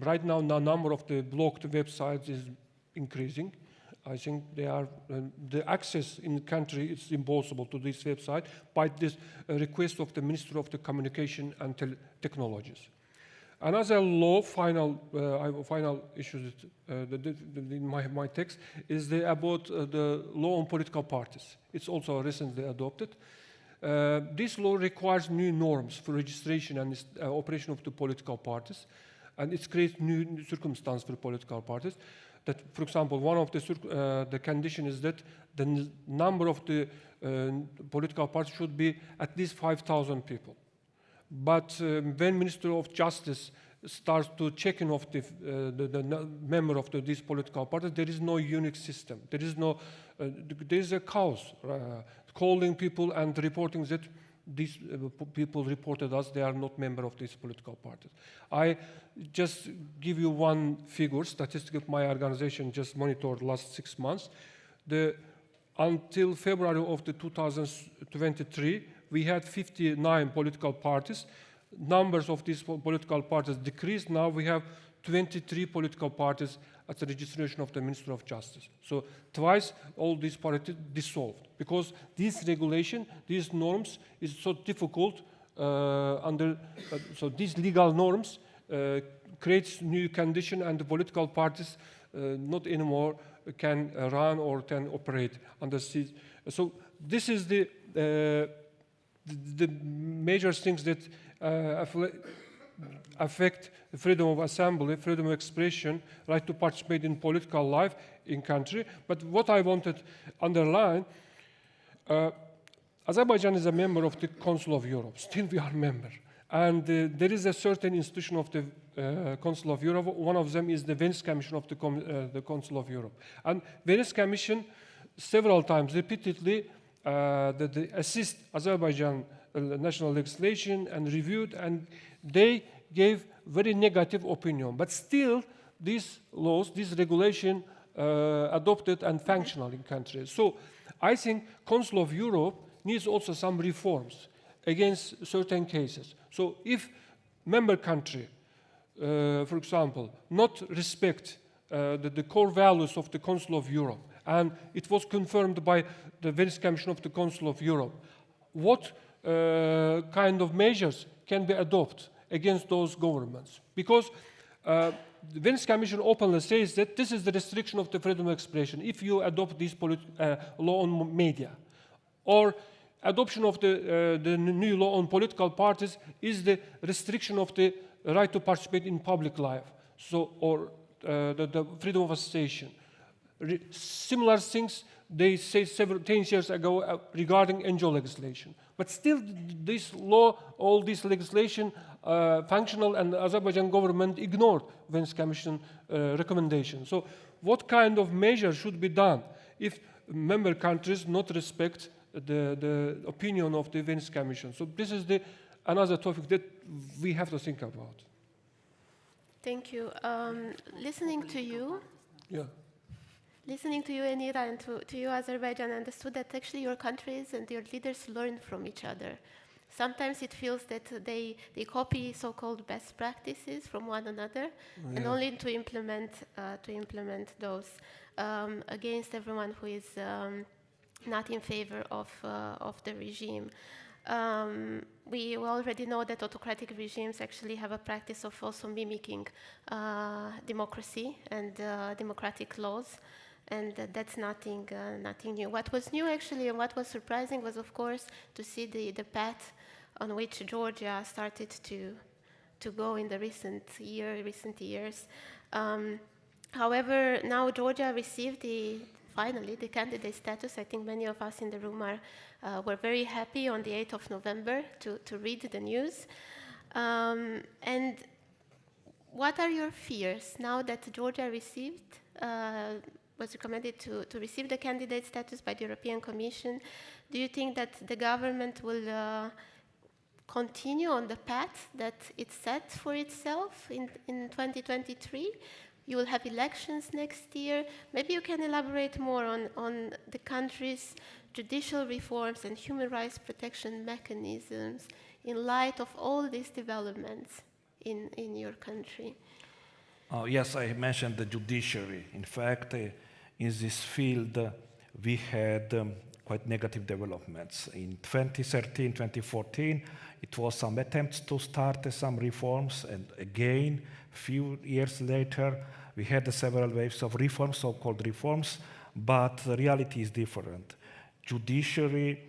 right now, the number of the blocked websites is increasing. I think they are, the access in the country is impossible to this website by this request of the Minister of the Communication and Technologies. Another law, final issue in my text, is about the law on political parties. It's also recently adopted. This law requires new norms for registration and operation of the political parties, and it creates new circumstances for political parties. That, for example, one of the condition is that the number of the political parties should be at least 5,000 people. But when Minister of Justice starts to checking of the member of these political parties, there is no unique system. There is a chaos, calling people and reporting that these people reported us, they are not member of these political parties. I just give you one figure, statistic of my organization just monitored last 6 months. Until February of the 2023, we had 59 political parties. Numbers of these political parties decreased. Now we have 23 political parties at the registration of the Minister of Justice. So twice all these parties dissolved because this regulation, these norms is so difficult so these legal norms creates new condition and the political parties not anymore can run or can operate under these. So this is the major things that affect the freedom of assembly, freedom of expression, right to participate in political life in country. But what I wanted to underline, Azerbaijan is a member of the Council of Europe. Still we are a member. And there is a certain institution of the Council of Europe. One of them is the Venice Commission of the Council of Europe. And Venice Commission several times, repeatedly, that they assist Azerbaijan national legislation and reviewed, and they gave very negative opinion. But still, these laws, this regulation adopted and functional in countries. So I think Council of Europe needs also some reforms against certain cases. So if member country, for example, not respect the core values of the Council of Europe, and it was confirmed by the Venice Commission of the Council of Europe, what kind of measures can be adopted against those governments? Because the Venice Commission openly says that this is the restriction of the freedom of expression if you adopt this law on media. Or adoption of the new law on political parties is the restriction of the right to participate in public life, so, or the freedom of association. Similar things they say 10 years ago regarding NGO legislation. But still this law, all this legislation functional, and the Azerbaijan government ignored Venice Commission recommendation. So what kind of measure should be done if member countries not respect the opinion of the Venice Commission? So this is another topic that we have to think about. Thank you. Listening to you, yeah. listening to you, Enira, and to you, Azerbaijan, I understood that actually your countries and your leaders learn from each other. Sometimes it feels that they copy so-called best practices from one another, and only to implement those against everyone who is not in favor of the regime. We already know that autocratic regimes actually have a practice of also mimicking democracy and democratic laws, and that's nothing new. What was new actually, and what was surprising, was of course to see the path on which Georgia started to go in the recent years. However, now Georgia received finally the candidate status. I think many of us in the room were very happy on the 8th of November to read the news. And what are your fears now that Georgia was recommended to receive the candidate status by the European Commission? Do you think that the government will continue on the path that it set for itself in 2023? You will have elections next year. Maybe you can elaborate more on the country's judicial reforms and human rights protection mechanisms in light of all these developments in your country. Yes, I mentioned the judiciary. In fact, in this field, we had quite negative developments. In 2013, 2014, it was some attempts to start some reforms, and again, few years later, we had several waves of reforms, so-called reforms, but the reality is different. Judiciary,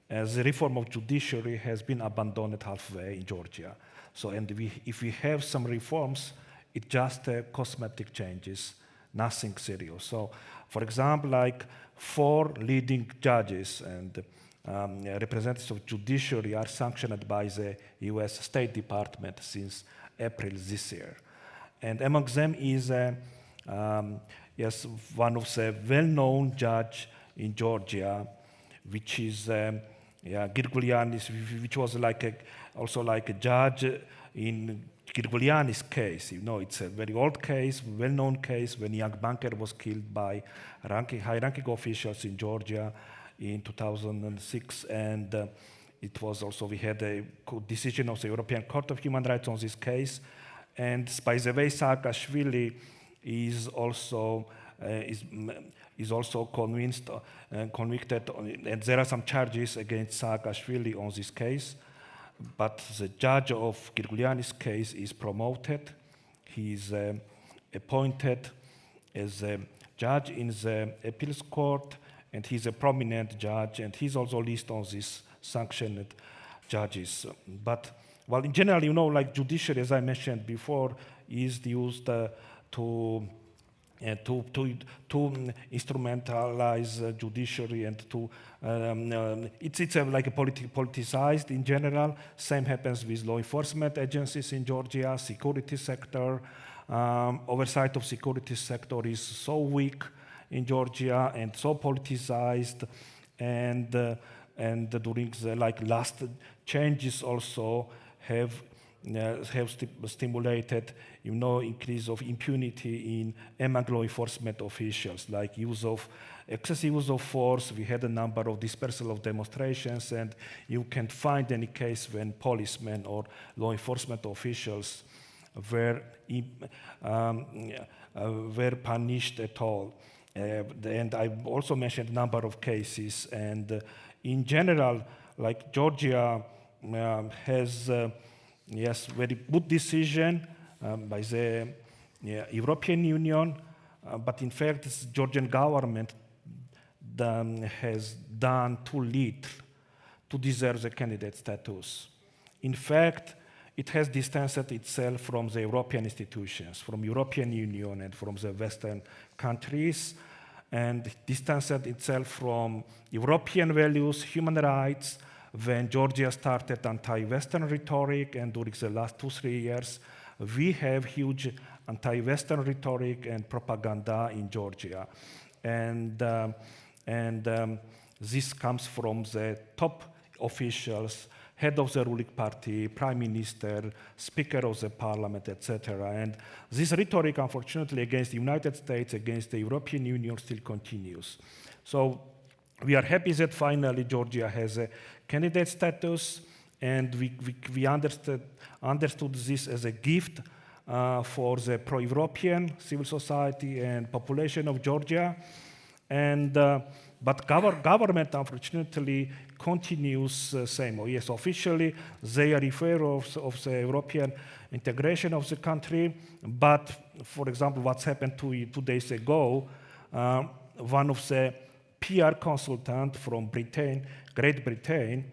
as a reform of judiciary, has been abandoned halfway in Georgia. So, and if we have some reforms, it's just cosmetic changes, nothing serious. So, for example, like 4 leading judges and representatives of judiciary are sanctioned by the US State Department since April this year. And among them is one of the well-known judge in Georgia, which is Girgulianis, which was also like a judge in Girgulianis' case. You know, it's a very old case, well-known case, when a young banker was killed by high-ranking officials in Georgia in 2006, and it was also, we had a decision of the European Court of Human Rights on this case. And by the way, Saakashvili is also convicted, and there are some charges against Saakashvili on this case. But the judge of Girgulianis' case is promoted. He is appointed as a judge in the appeals court, and he's a prominent judge, and he's also listed on these sanctioned judges. But well, in general, you know, like judiciary, as I mentioned before, is used to instrumentalize judiciary and to it's like a politicized in general. Same happens with law enforcement agencies in Georgia, security sector. Oversight of security sector is so weak in Georgia and so politicized, and during the last changes also have stimulated, you know, increase of impunity among law enforcement officials, like excessive use of force. We had a number of dispersal of demonstrations, and you can't find any case when policemen or law enforcement officials were punished at all. And I also mentioned a number of cases, and in general, like Georgia has very good decision by the European Union, but in fact, the Georgian government has done too little to deserve the candidate status. In fact, it has distanced itself from the European institutions, from European Union and from the Western countries, and distanced itself from European values, human rights. When Georgia started anti-Western rhetoric, and during the last 2-3 years, we have huge anti-Western rhetoric and propaganda in Georgia. And this comes from the top officials head of the ruling party, prime minister, speaker of the parliament, etc. And this rhetoric, unfortunately, against the United States, against the European Union still continues. So we are happy that finally Georgia has a candidate status, and we understood this as a gift for the pro-European civil society and population of Georgia. And but government, unfortunately, continues same. Yes, officially they are in favor of the European integration of the country. But, for example, what's happened 2 days ago, one of the PR consultants from Britain, Great Britain,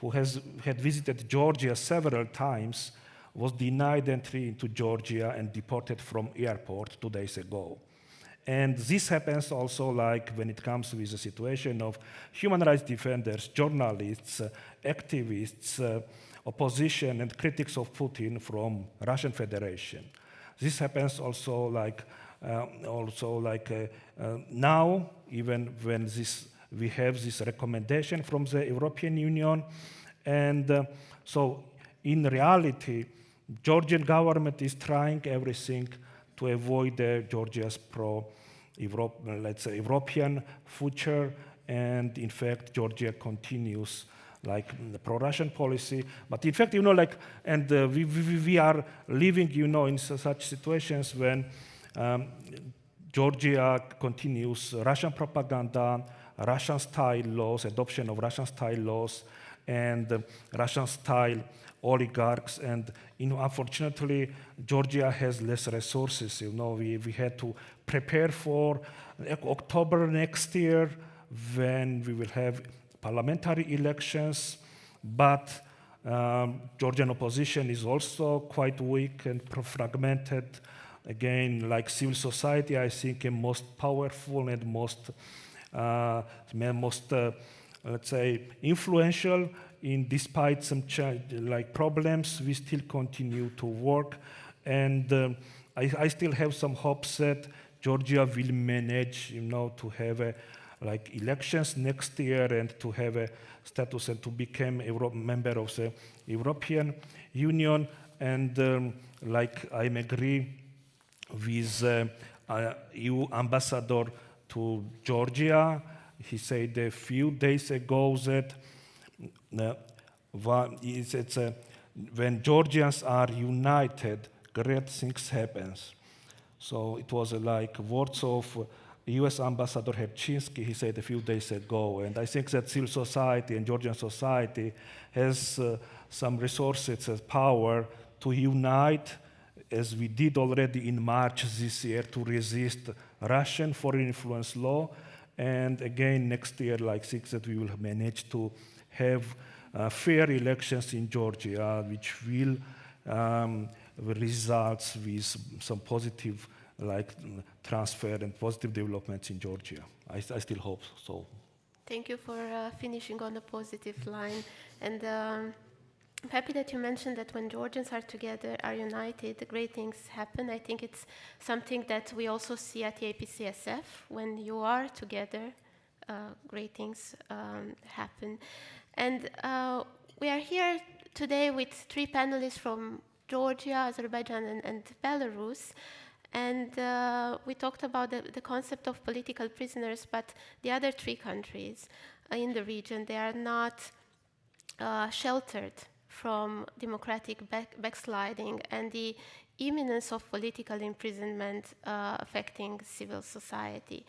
who had visited Georgia several times, was denied entry into Georgia and deported from airport 2 days ago. And this happens also like when it comes with the situation of human rights defenders, journalists, activists, opposition and critics of Putin from Russian Federation. This happens also like now, even when we have this recommendation from the European Union. And so in reality, Georgian government is trying everything to avoid Georgia's European future, and in fact, Georgia continues like the pro-Russian policy. But in fact, we are living, in such situations when Georgia continues Russian propaganda, Russian-style laws, adoption of Russian-style laws, and Russian-style oligarchs, and unfortunately, Georgia has less resources. We had to prepare for October next year when we will have parliamentary elections, but Georgian opposition is also quite weak and fragmented. Again, like civil society, I think a most powerful and most let's say, influential. Despite some problems, we still continue to work, and I still have some hopes that Georgia will manage, to have elections next year and to have a status and to become a member of the European Union. And I agree with EU ambassador to Georgia. He said a few days ago that when Georgians are united, great things happen. So it was words of U.S. Ambassador Herchinsky, he said a few days ago. And I think that civil society and Georgian society has some resources and power to unite, as we did already in March this year, to resist Russian foreign influence law. And again, next year, that we will manage to have fair elections in Georgia, which will result with some positive transfer and positive developments in Georgia. I still hope so. Thank you for finishing on a positive line. And I'm happy that you mentioned that when Georgians are together, are united, great things happen. I think it's something that we also see at the EaP CSF. When you are together, great things happen. And we are here today with 3 panelists from Georgia, Azerbaijan, and Belarus. And we talked about the concept of political prisoners, but the other 3 countries in the region, they are not sheltered from democratic backsliding and the imminence of political imprisonment affecting civil society.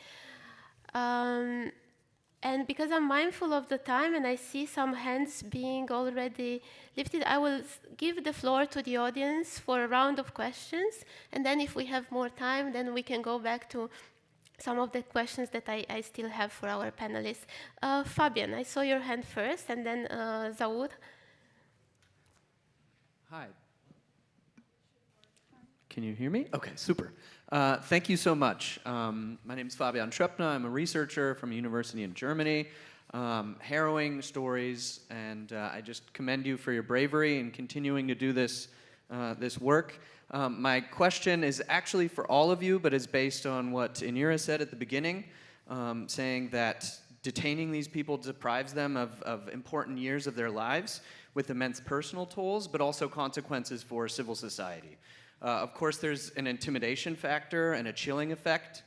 And because I'm mindful of the time and I see some hands being already lifted, I will give the floor to the audience for a round of questions. And then if we have more time, then we can go back to some of the questions that I still have for our panelists. Fabian, I saw your hand first, and then Zaud. Hi. Can you hear me? Okay, super. Thank you so much. My name is Fabian Schöppner. I'm a researcher from a university in Germany. Harrowing stories, and I just commend you for your bravery in continuing to do this work. My question is actually for all of you, but is based on what Enira said at the beginning, saying that detaining these people deprives them of important years of their lives with immense personal tolls, but also consequences for civil society. Of course, there's an intimidation factor and a chilling effect,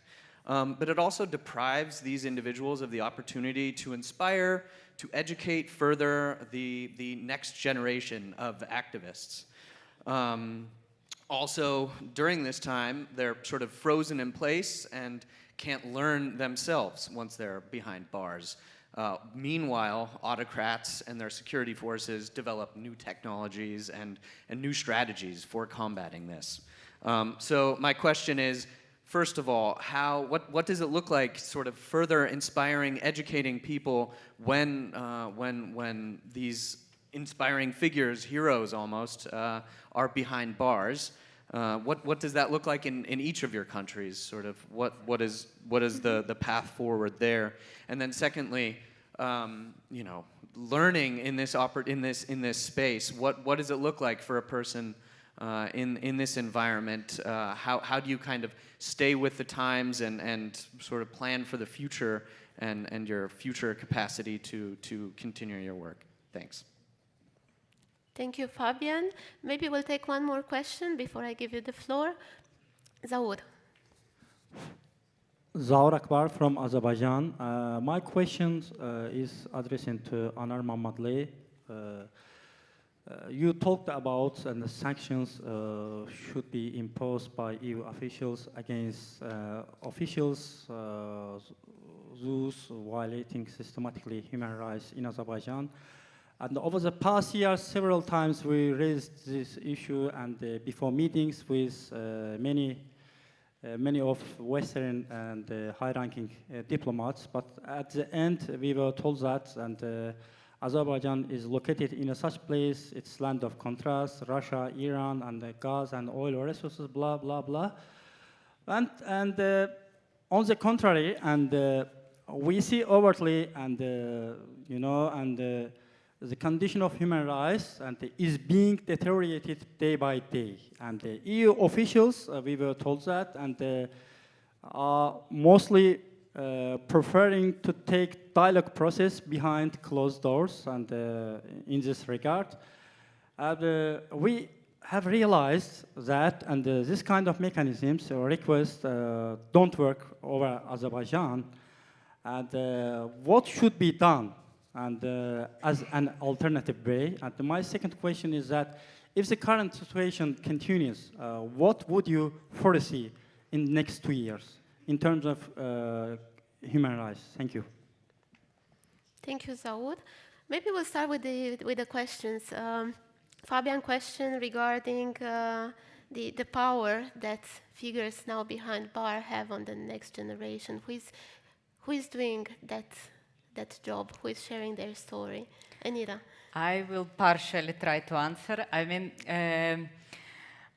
but it also deprives these individuals of the opportunity to inspire, to educate further the next generation of activists. Also, during this time, they're sort of frozen in place and can't learn themselves once they're behind bars. Meanwhile, autocrats and their security forces develop new technologies and new strategies for combating this. So my question is, first of all, what does it look like sort of further inspiring, educating people when these inspiring figures, heroes almost, are behind bars? What does that look like in each of your countries? Sort of what is the path forward there? And then secondly, you know, learning in this space. What does it look like for a person in this environment? How do you kind of stay with the times and sort of plan for the future and your future capacity to continue your work? Thanks. Thank you, Fabian. Maybe we'll take one more question before I give you the floor. Zaur. Zaur Akbar from Azerbaijan. My question is addressing to Anar Mammadli. You talked about the sanctions should be imposed by EU officials against officials those violating systematically human rights in Azerbaijan. And over the past year, several times we raised this issue and before meetings with many of Western and high-ranking diplomats. But at the end, we were told that Azerbaijan is located in such place, it's land of contrast, Russia, Iran, and gas and oil resources, blah, blah, blah. And on the contrary, and we see overtly, and you know, and the condition of human rights is being deteriorated day by day. And the EU officials, we were told that, and are mostly preferring to take dialogue process behind closed doors. And in this regard, we have realized that, and this kind of mechanisms or requests don't work over Azerbaijan. And what should be done? And as an alternative way. And my second question is that if the current situation continues, what would you foresee in the next 2 years in terms of human rights? Thank you. Thank you, Zaud. Maybe we'll start with the questions. Fabian question regarding the power that figures now behind bar have on the next generation. Who is doing that job, who is sharing their story? Enira. I will partially try to answer. I mean,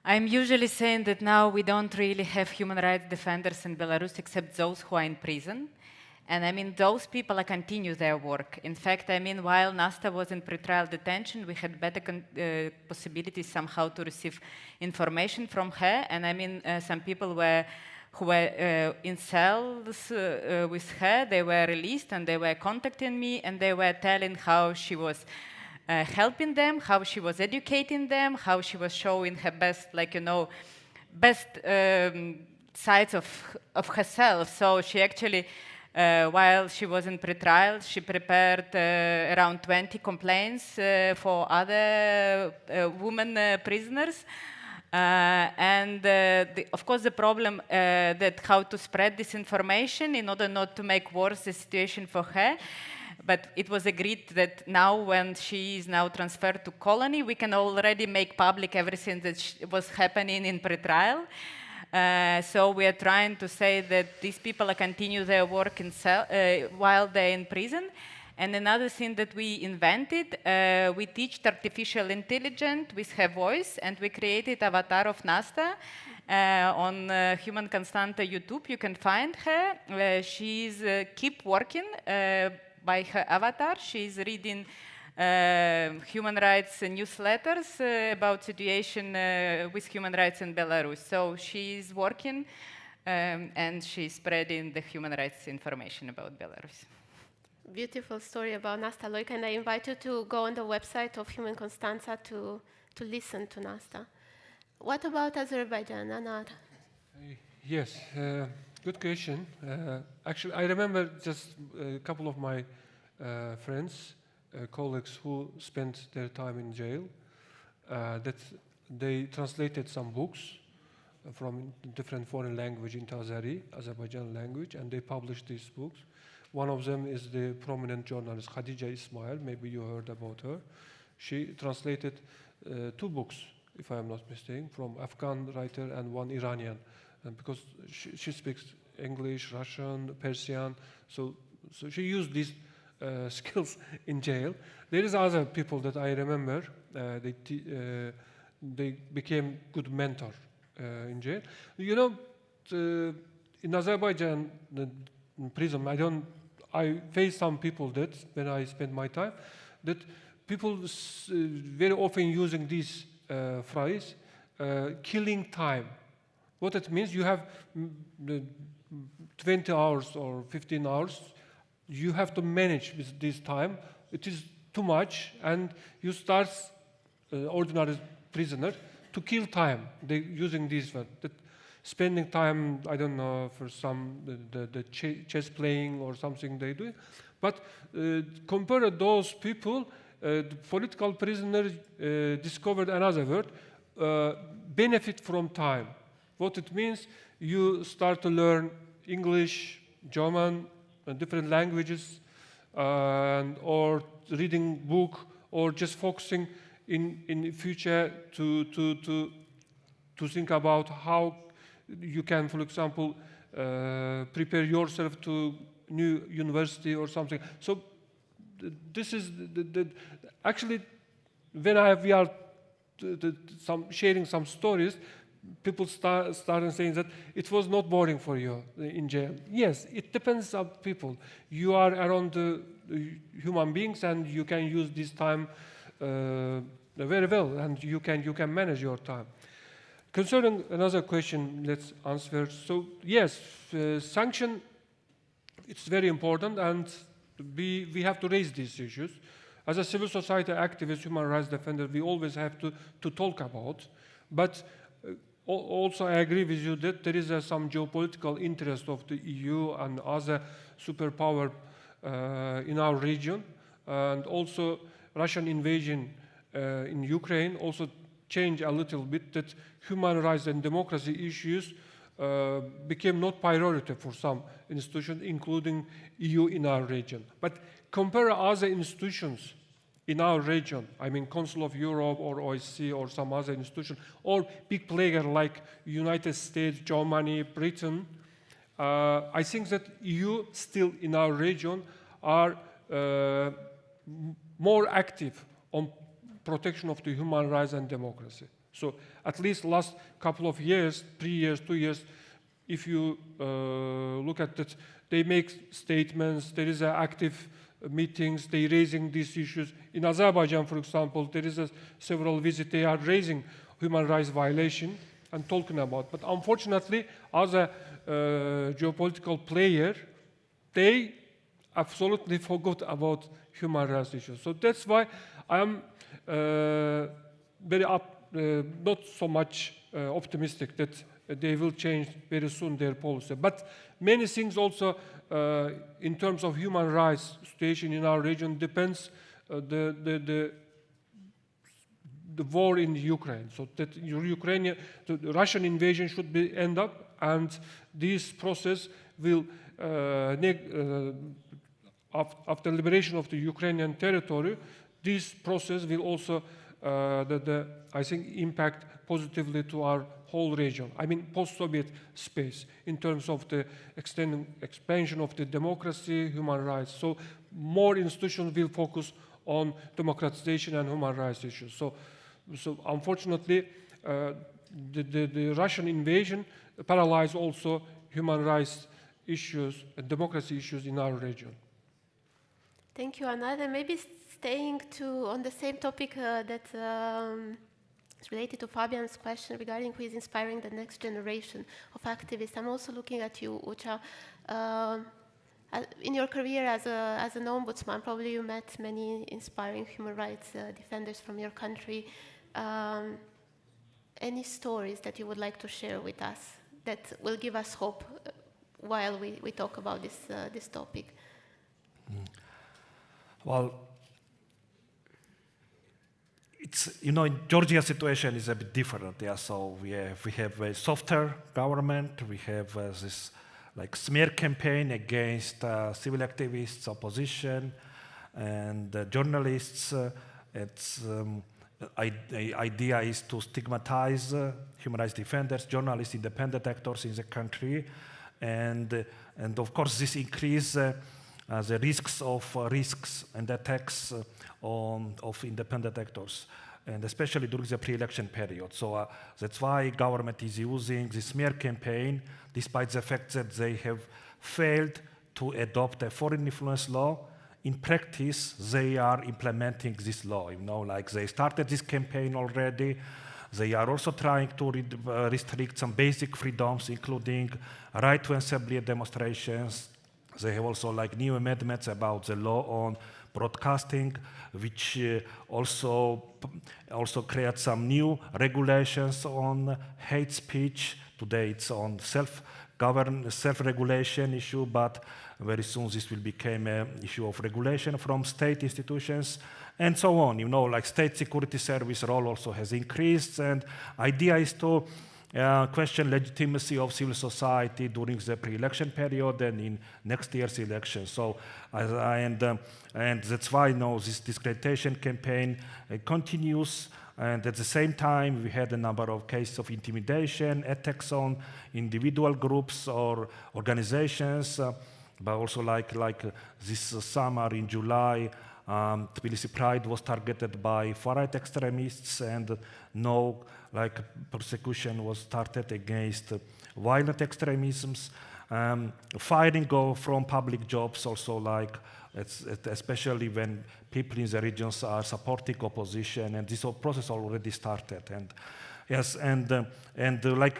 I'm usually saying that now we don't really have human rights defenders in Belarus except those who are in prison. And I mean, those people continue their work. In fact, I mean, while Nasta was in pretrial detention, we had better possibilities somehow to receive information from her. And I mean, some people who were in cells with her, they were released and they were contacting me and they were telling how she was helping them, how she was educating them, how she was showing her best, like, you know, best sides of herself. So she actually, while she was in pretrial, she prepared around 20 complaints for other women prisoners. Of course, the problem that how to spread this information in order not to make worse the situation for her. But it was agreed that now when she is now transferred to colony, we can already make public everything that was happening in pretrial. So we are trying to say that these people continue their work in while they're in prison. And another thing that we invented, we teach artificial intelligence with her voice, and we created avatar of Nasta on Human Constanta YouTube. You can find her. She's keep working by her avatar. She's reading human rights newsletters about situation with human rights in Belarus. So she's working and she's spreading the human rights information about Belarus. beautiful story about Nasta Loika, and I invite you to go on the website of Human Constanta to listen to Nasta. What about Azerbaijan, Anar? Yes, good question. Actually, I remember just a couple of my friends, colleagues who spent their time in jail, that they translated some books from different foreign language into Azeri, Azerbaijan language, and they published these books. One of them is the prominent journalist Khadija Ismail, maybe you heard about her. She translated 2 books, if I am not mistaken, from Afghan writer and one Iranian. And because she speaks English, Russian, Persian, so she used these skills in jail. There is other people that I remember, they became good mentor in jail. You know, in Azerbaijan in prison, I face some people that, when I spend my time, that people very often using this phrase, killing time. What it means, you have 20 hours or 15 hours, you have to manage with this time. It is too much, and you start, ordinary prisoner, to kill time. They using this one. That spending time, I don't know, for some, the chess playing or something they do. But compared to those people, the political prisoners discovered another word, benefit from time. What it means, you start to learn English, German, different languages, or reading book, or just focusing in the future to think about how you can, for example, prepare yourself to new university or something. So this is actually when we are sharing some stories, people started saying that it was not boring for you in jail. Yes, it depends on people. You are around the human beings, and you can use this time very well, and you can manage your time. Concerning another question, let's answer. So yes, sanction, it's very important, and we have to raise these issues. As a civil society activist, human rights defender, we always have to talk about. But also, I agree with you that there is some geopolitical interest of the EU and other superpower in our region, and also Russian invasion in Ukraine also changed a little bit, that human rights and democracy issues became not priority for some institutions, including EU in our region. But compare other institutions in our region, I mean Council of Europe or OSCE or some other institution, or big player like United States, Germany, Britain, I think that EU still in our region are more active on protection of the human rights and democracy. So at least last couple of years, 3 years, 2 years, if you look at that, they make statements, there is active meetings, they raising these issues. In Azerbaijan, for example, there is several visits, they are raising human rights violation and talking about. But unfortunately, as a geopolitical player, they absolutely forgot about human rights issues. So that's why I am not so much optimistic that they will change very soon their policy. But many things also in terms of human rights situation in our region depends the war in Ukraine. So that the Russian invasion should be end up, and this process will after liberation of the Ukrainian territory, this process will also I think impact positively to our whole region. I mean post-Soviet space in terms of the expansion of the democracy, human rights. So more institutions will focus on democratization and human rights issues. So unfortunately, the Russian invasion paralyzed also human rights issues and democracy issues in our region. Thank you, Anar. And maybe staying on the same topic that is related to Fabian's question regarding who is inspiring the next generation of activists. I'm also looking at you, Ucha. In your career as an ombudsman, probably you met many inspiring human rights defenders from your country. Any stories that you would like to share with us that will give us hope while we talk about this topic? Well, it's, in Georgia situation is a bit different. Yeah, so we have a softer government. We have this like smear campaign against civil activists, opposition, and journalists. Idea is to stigmatize human rights defenders, journalists, independent actors in the country, and of course this increases the risks and attacks of independent actors, and especially during the pre-election period. So that's why government is using the smear campaign, despite the fact that they have failed to adopt a foreign influence law. In practice, they are implementing this law. Like they started this campaign already. They are also trying to restrict some basic freedoms, including right to assembly and demonstrations. They have also like new amendments about the law on broadcasting, which also creates some new regulations on hate speech. Today it's on self-regulation issue, but very soon this will become an issue of regulation from state institutions and so on. Like state security service role also has increased, and idea is to question legitimacy of civil society during the pre-election period and in next year's election. So, and that's why this discreditation campaign continues. And at the same time, we had a number of cases of intimidation, attacks on individual groups or organizations, but also like this summer in July, Tbilisi Pride was targeted by far-right extremists, and no persecution was started against violent extremisms. Firing from public jobs also, especially when people in the regions are supporting opposition, and this whole process already started. And yes, and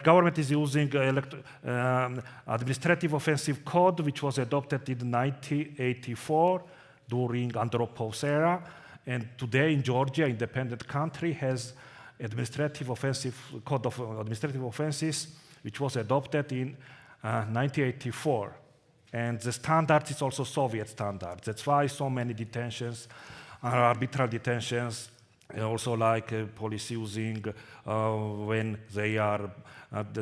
government is using administrative offensive code, which was adopted in 1984 during Andropov's era, and today in Georgia, independent country, has administrative offensive code of administrative offenses, which was adopted in 1984. And the standard is also Soviet standard. That's why so many detentions are arbitrary detentions, and also police using when they are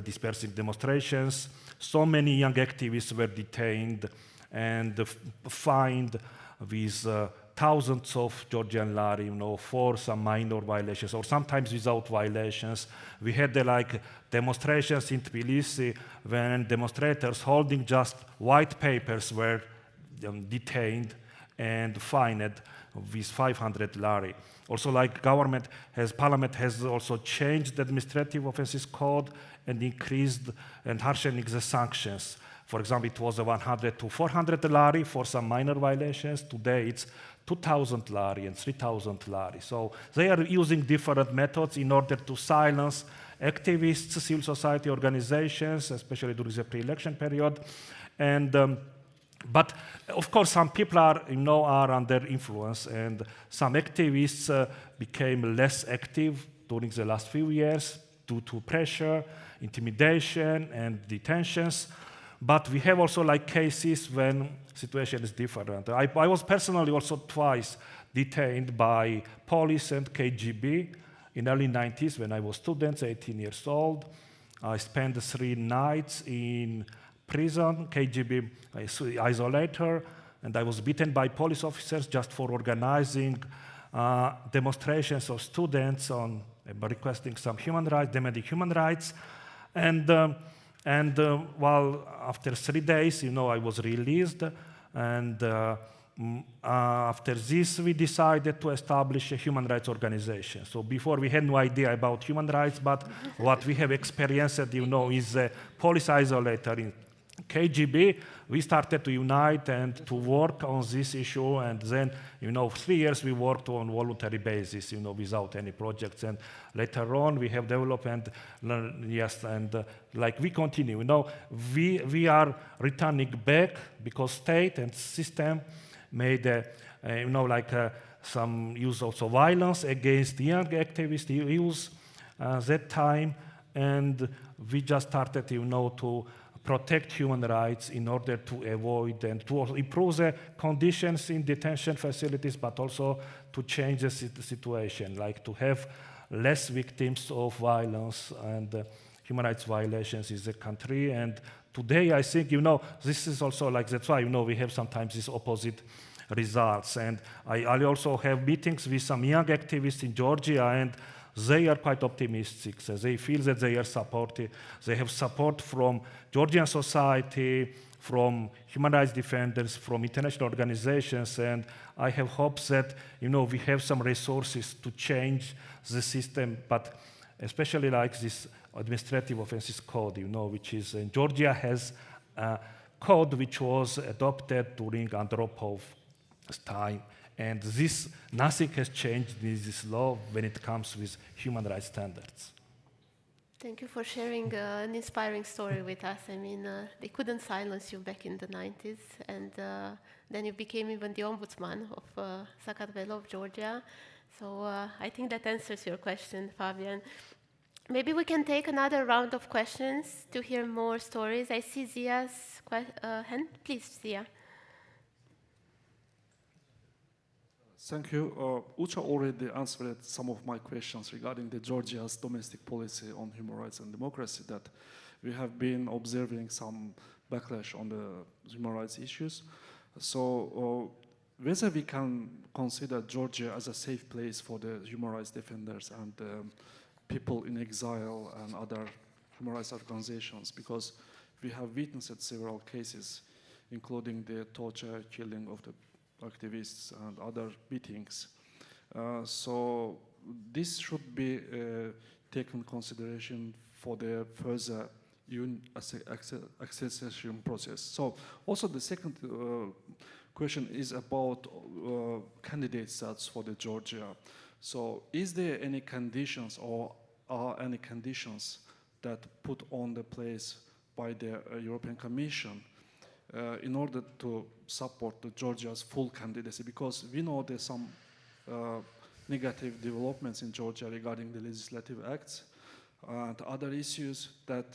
dispersing demonstrations. So many young activists were detained and fined with thousands of Georgian lari, for some minor violations, or sometimes without violations. We had demonstrations in Tbilisi when demonstrators holding just white papers were detained and fined with 500 lari. Also, parliament has also changed the administrative offences code and increased and harshening the sanctions. For example, it was 100 to 400 lari for some minor violations. Today it's 2,000 lari and 3,000 lari. So they are using different methods in order to silence activists, civil society organizations, especially during the pre-election period. And but of course, some people are under influence, and some activists became less active during the last few years due to pressure, intimidation, and detentions. But we have also cases when situation is different. I was personally also twice detained by police and KGB in early 90s when I was student, 18 years old. I spent 3 nights in prison, KGB isolator, and I was beaten by police officers just for organizing demonstrations of students on requesting some human rights, demanding human rights. And after 3 days, I was released, and after this, we decided to establish a human rights organization. So before, we had no idea about human rights, but what we have experienced, is a police isolator in KGB, we started to unite and to work on this issue, and then, 3 years we worked on voluntary basis, without any projects, and later on we have developed and we continue. We are returning back because state and system made, some use also violence against young activists, youth that time, and we just started, to protect human rights in order to avoid and to improve the conditions in detention facilities, but also to change the situation, like to have less victims of violence and human rights violations in the country. And today, I think, this is also that's why, we have sometimes these opposite results. And I also have meetings with some young activists in Georgia, and they are quite optimistic. So they feel that they are supported. They have support from Georgian society, from human rights defenders, from international organizations, and I have hopes that we have some resources to change the system, but especially like this administrative offenses code, which is Georgia has a code which was adopted during Andropov's time. And nothing has changed in this law when it comes with human rights standards. Thank you for sharing an inspiring story with us. I mean, they couldn't silence you back in the 90s, and then you became even the ombudsman of Sakartvelo of Georgia. So I think that answers your question, Fabian. Maybe we can take another round of questions to hear more stories. I see Zia's hand. Please, Zia. Thank you. Ucha already answered some of my questions regarding the Georgia's domestic policy on human rights and democracy, that we have been observing some backlash on the human rights issues. So whether we can consider Georgia as a safe place for the human rights defenders and people in exile and other human rights organizations, because we have witnessed several cases, including the torture, killing of the activists and other beatings. So this should be taken consideration for the further accession process. So also the second question is about candidate stats for the Georgia. So is there any conditions or are any conditions that put on the place by the European Commission in order to support the Georgia's full candidacy? Because we know there's some negative developments in Georgia regarding the legislative acts and other issues, that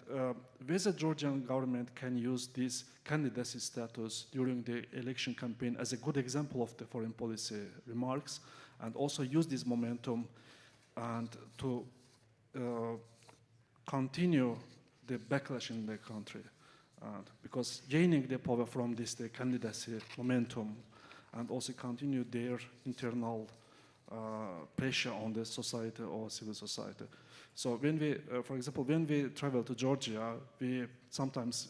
whether Georgian government can use this candidacy status during the election campaign as a good example of the foreign policy remarks, and also use this momentum and to continue the backlash in the country. Because gaining the power from this the candidacy momentum, and also continue their internal pressure on the society or civil society. So when we, for example, when we travel to Georgia, we sometimes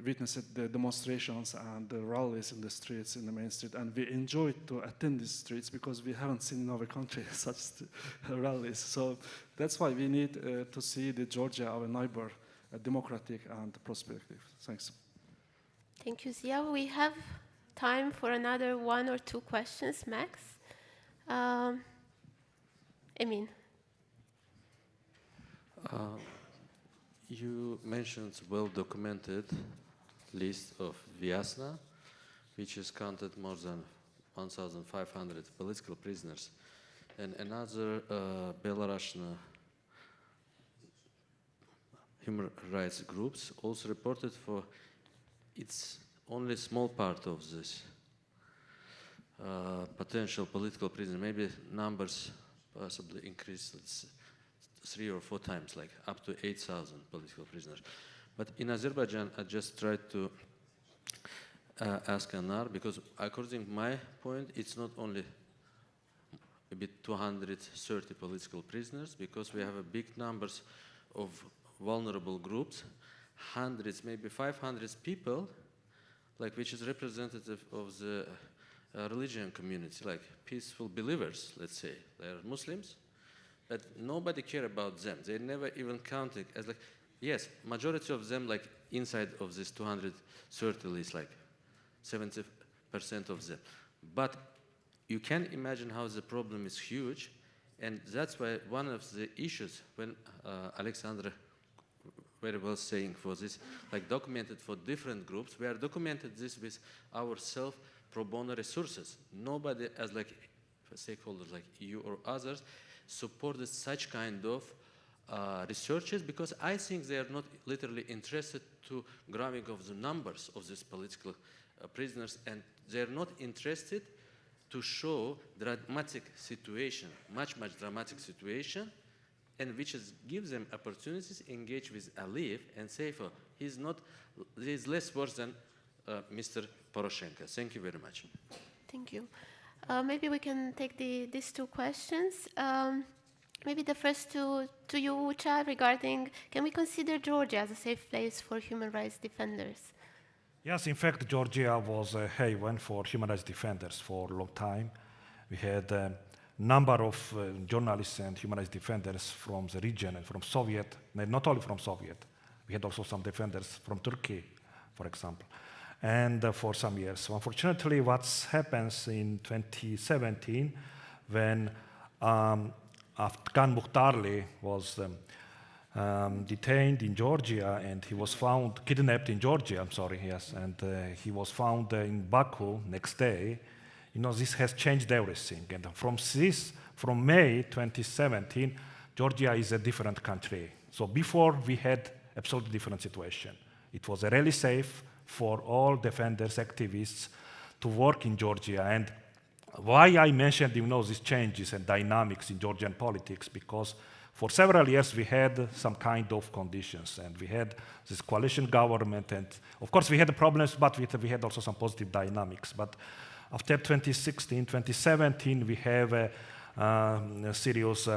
witnessed the demonstrations and the rallies in the streets, in the main street, and we enjoyed to attend these streets because we haven't seen in our country such rallies. So that's why we need to see the Georgia, our neighbor, democratic and prospective. Thanks. Thank you, Zia. We have time for another 1 or 2 questions, max. Emin. You mentioned well-documented list of Vyasna, which has counted more than 1,500 political prisoners, and another Belarusian human rights groups also reported for it's only small part of this potential political prisoner. Maybe numbers possibly increase 3 or 4 times, like up to 8,000 political prisoners. But in Azerbaijan, I just tried to ask Anar, because according to my point, it's not only maybe 230 political prisoners, because we have a big numbers of vulnerable groups, hundreds, maybe 500 people, like which is representative of the religion community, like peaceful believers, let's say. They are Muslims, but nobody care about them. They never even counted as like, yes, majority of them like inside of this 230 list, like 70% of them. But you can imagine how the problem is huge, and that's why one of the issues when Alexandra very well saying for this, like documented for different groups, we are documented this with our self pro bono resources. Nobody as like stakeholders like you or others supported such kind of researches, because I think they are not literally interested to grabbing of the numbers of these political prisoners, and they are not interested to show dramatic situation, much dramatic situation, and which gives them opportunities engage with Aliyev and say, for he's less worse than Mr. Poroshenko. Thank you very much. Thank you. Maybe we can take these two questions. Maybe the first to you, Ucha, regarding, can we consider Georgia as a safe place for human rights defenders? Yes, in fact, Georgia was a haven for human rights defenders for a long time. We had a number of journalists and human rights defenders from the region and from Soviet, not only from Soviet. We had also some defenders from Turkey, for example, and for some years. So unfortunately, what happens in 2017, when Afgan Mukhtarli was detained in Georgia, and he was found kidnapped in Georgia. And he was found in Baku next day. You know, this has changed everything. And from May 2017, Georgia is a different country. So before we had absolutely different situation. It was really safe for all defenders, activists to work in Georgia. And why I mentioned, these changes and dynamics in Georgian politics, because for several years we had some kind of conditions, and we had this coalition government, and of course we had problems, but we had also some positive dynamics. But after 2016, 2017, we have serious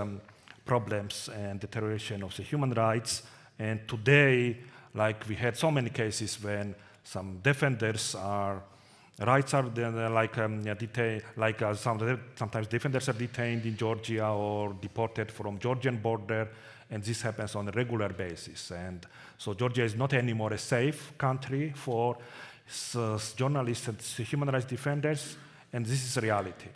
problems and deterioration of the human rights. And today, like we had so many cases when some defenders rights are detained, sometimes defenders are detained in Georgia or deported from Georgian border, and this happens on a regular basis. And so Georgia is not anymore a safe country for journalists and human rights defenders, and this is reality.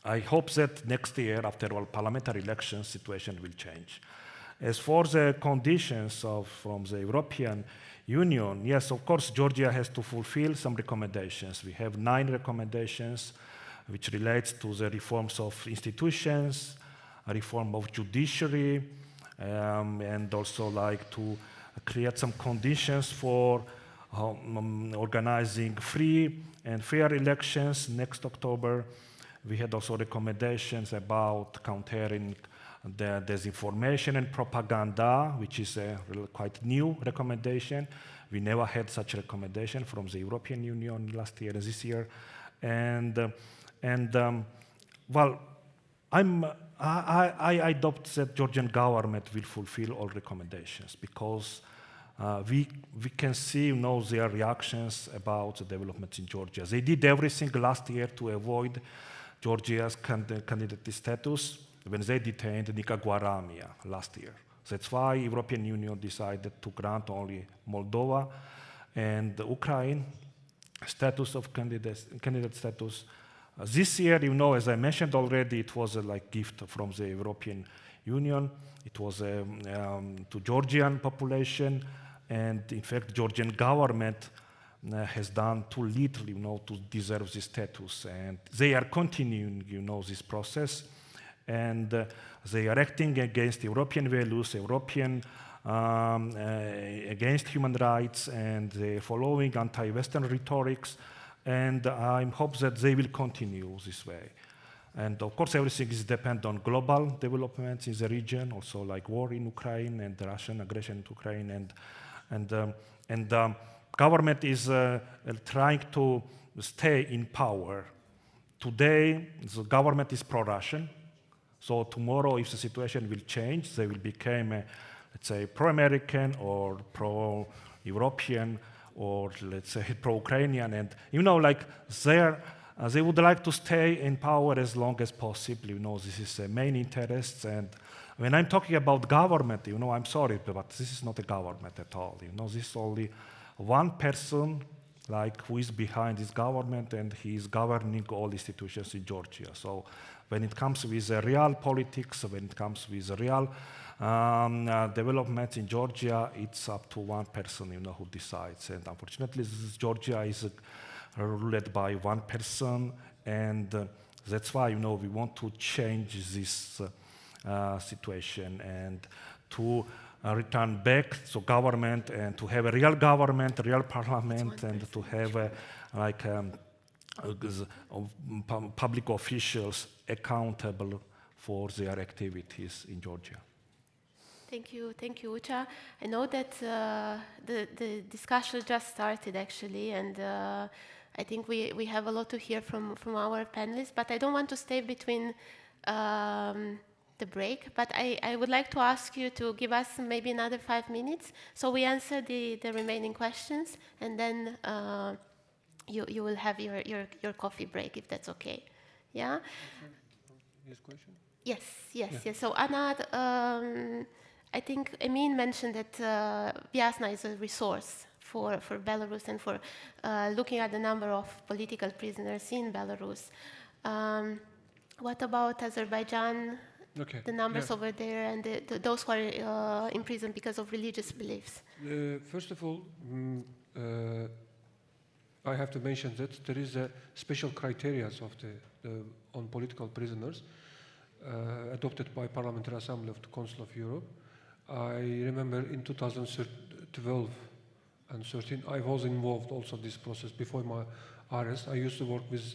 I hope that next year, after all parliamentary elections, situation will change. As for the conditions from the European Union, yes, of course, Georgia has to fulfill some recommendations. We have 9 recommendations which relates to the reforms of institutions, a reform of judiciary, and also like to create some conditions for organizing free and fair elections next October. We had also recommendations about countering the disinformation and propaganda, which is a quite new recommendation. We never had such a recommendation from the European Union last year and this year. Well, I adopt that Georgian government will fulfill all recommendations, because we can see their reactions about the developments in Georgia. They did everything last year to avoid Georgia's candidate status when they detained Nika Guaramia last year. That's why European Union decided to grant only Moldova and Ukraine status of candidate status. This year, as I mentioned already, it was a gift from the European Union. It was to Georgian population, and in fact, Georgian government has done too little, to deserve this status, and they are continuing, this process. And they are acting against European values, against human rights, and they're following anti-Western rhetorics. And I hope that they will continue this way. And of course, everything is dependent on global developments in the region, also like war in Ukraine and the Russian aggression in Ukraine. And government is trying to stay in power. Today, the government is pro-Russian. So tomorrow, if the situation will change, they will become, let's say, pro-American or pro-European or, let's say, pro-Ukrainian. And, their they would like to stay in power as long as possible. You know, this is the main interest. And when I'm talking about government, you know, I'm sorry, but this is not a government at all. You know, this is only one person, like, who is behind this government, and he is governing all institutions in Georgia. So when it comes with real politics, when it comes with real developments in Georgia, it's up to one person, you know, who decides. And unfortunately, Georgia is ruled by one person, and that's why, you know, we want to change this situation and to return back to government and to have a real government, a real parliament, and to have public officials accountable for their activities in Georgia. Thank you, Ucha. I know that the discussion just started actually, and I think we have a lot to hear from our panelists, but I don't want to stay between the break, but I would like to ask you to give us maybe another 5 minutes so we answer the remaining questions, and then you will have your coffee break, if that's okay. Yeah? Yes, question? Yes. So Anar, I think Emin mentioned that Vyazna is a resource for Belarus and for looking at the number of political prisoners in Belarus. What about Azerbaijan? Okay. The numbers over there and those who are in prison because of religious beliefs? First of all, I have to mention that there is a special criteria of on political prisoners adopted by Parliamentary Assembly of the Council of Europe. I remember in 2012 and 13, I was involved also in this process before my arrest. I used to work with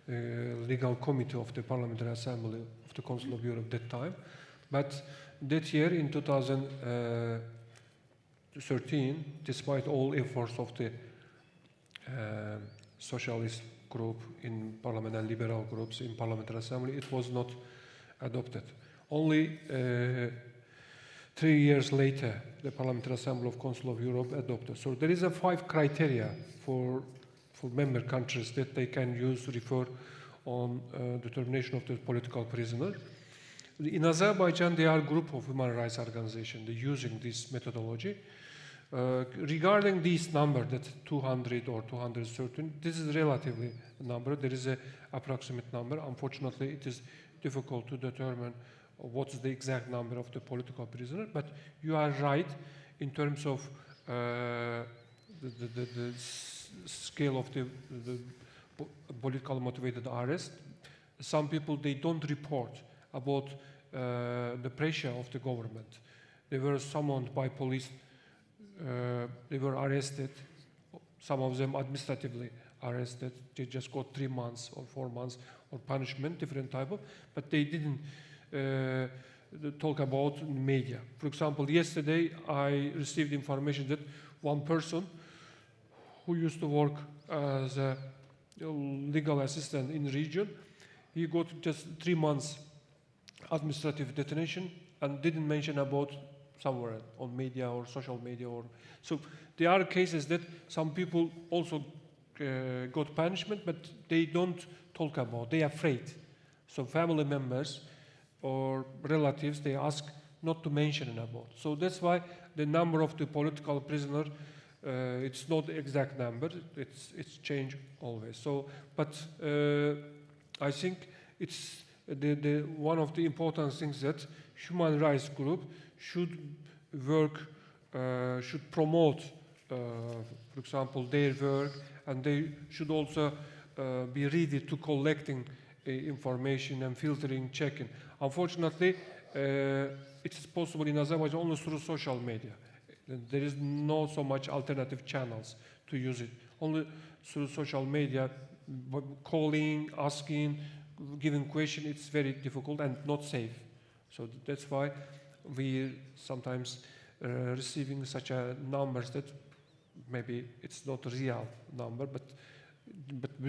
legal committee of the Parliamentary Assembly of the Council of Europe at that time. But that year, in 2013, despite all efforts of the socialist group in parliament and liberal groups in Parliamentary Assembly, it was not adopted. Only 3 years later, the Parliamentary Assembly of Council of Europe adopted. So there is a 5 criteria for member countries that they can use to refer on determination of the political prisoner. In Azerbaijan, there are a group of human rights organizations using this methodology. Regarding this number, that 200 or 213, this is relatively a number. There is an approximate number. Unfortunately, it is difficult to determine what's the exact number of the political prisoner. But you are right in terms of the scale of the political motivated arrest. Some people, they don't report about the pressure of the government. They were summoned by police. They were arrested. Some of them administratively arrested. They just got 3 months or 4 months or punishment, different type of, but they didn't talk about media. For example, yesterday I received information that one person who used to work as a legal assistant in the region, he got just 3 months administrative detention and didn't mention about somewhere on media or social media. So there are cases that some people also got punishment, but they don't talk about, they are afraid. So family members or relatives, they ask not to mention about. So that's why the number of the political prisoner, it's not the exact number, it's changed always. So, but I think it's one of the important things that human rights group should work, should promote, for example, their work, and they should also be ready to collecting information and filtering, checking. Unfortunately, it is possible in Azerbaijan only through social media. There is not so much alternative channels to use it. Only through social media, calling, asking, giving question, it's very difficult and not safe. So that's why we sometimes receiving such a numbers that maybe it's not a real number, but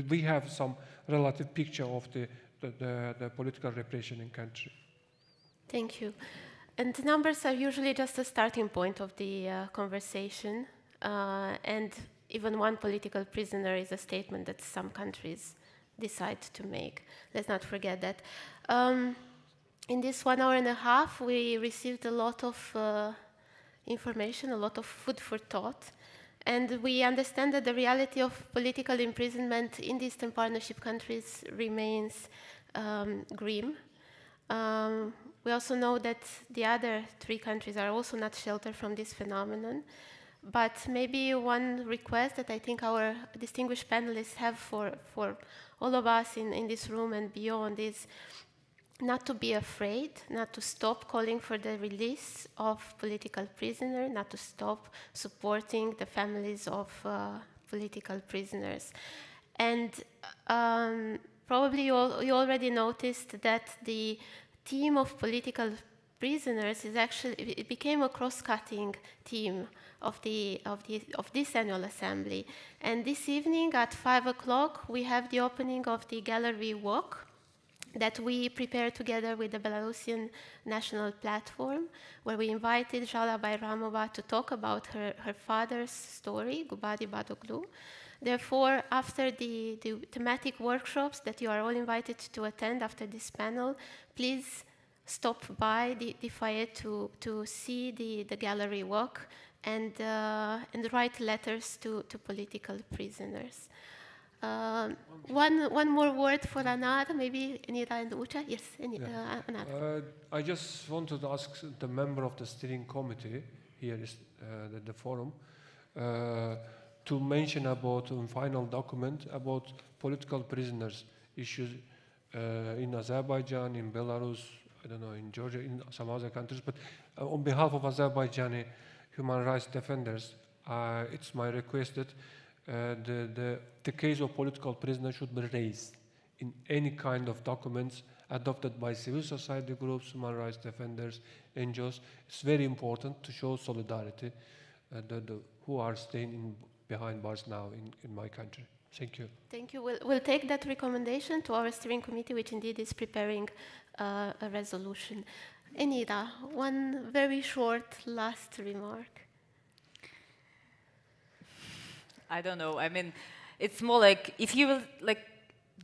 we have some relative picture of the political repression in country. Thank you. And the numbers are usually just a starting point of the conversation, and even one political prisoner is a statement that some countries decide to make. Let's not forget that. In this 1 hour and a half, we received a lot of information, a lot of food for thought, and we understand that the reality of political imprisonment in the Eastern Partnership countries remains grim. We also know that the other 3 countries are also not sheltered from this phenomenon. But maybe one request that I think our distinguished panelists have for all of us in this room and beyond is not to be afraid, not to stop calling for the release of political prisoners, not to stop supporting the families of political prisoners. And probably you already noticed that the theme of political prisoners is actually, it became a cross-cutting theme of this annual assembly. And this evening at 5 o'clock, we have the opening of the gallery walk that we prepared together with the Belarusian National Platform, where we invited Jala Bayramova to talk about her father's story, Gubadi Badoglu. Therefore, after the thematic workshops that you are all invited to attend after this panel, please stop by the foyer to see the gallery walk and write letters to political prisoners. One more word for Anar, maybe Enira and Ucha. Yes, Anar. I just wanted to ask the member of the steering committee here, the forum, to mention about a final document about political prisoners issues in Azerbaijan, in Belarus, I don't know, in Georgia, in some other countries. But on behalf of Azerbaijani human rights defenders, it's my request that the case of political prisoners should be raised in any kind of documents adopted by civil society groups, human rights defenders, NGOs. It's very important to show solidarity who are staying behind bars now in my country. Thank you. Thank you. We'll take that recommendation to our steering committee, which indeed is preparing a resolution. Enira, one very short last remark. I don't know. I mean, it's more like, if you will, like,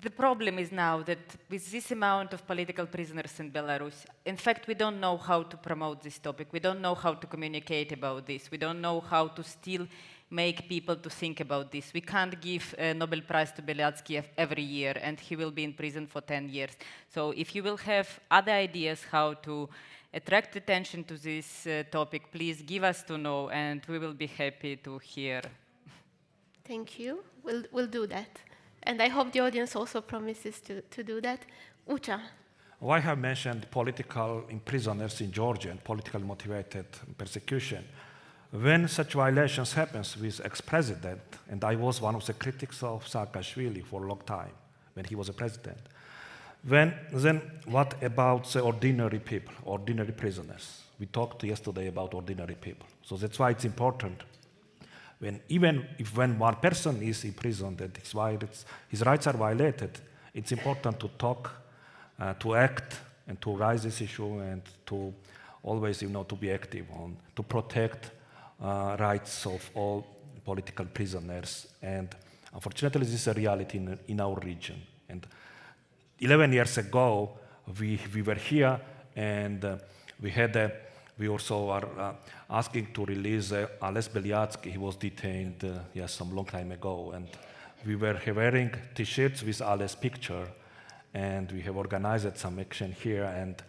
the problem is now that with this amount of political prisoners in Belarus, in fact, we don't know how to promote this topic. We don't know how to communicate about this. We don't know how to still make people to think about this. We can't give a Nobel Prize to Beliatsky every year, and he will be in prison for 10 years. So if you will have other ideas how to attract attention to this topic, please give us to know, and we will be happy to hear. Thank you. We'll do that. And I hope the audience also promises to do that. Ucha. Well, I have mentioned political prisoners in Georgia and politically motivated persecution. When such violations happens with ex-president, and I was one of the critics of Saakashvili for a long time when he was a president, then what about the ordinary people, ordinary prisoners? We talked yesterday about ordinary people. So that's why it's important when one person is imprisoned and his rights are violated, it's important to talk, to act, and to raise this issue, and to always, to be active to protect rights of all political prisoners. And unfortunately, this is a reality in our region. And 11 years ago, we were here, and we also are asking to release Ales Beliatsky. He was detained some long time ago, and we were wearing T-shirts with Ales' picture, and we have organized some action here. And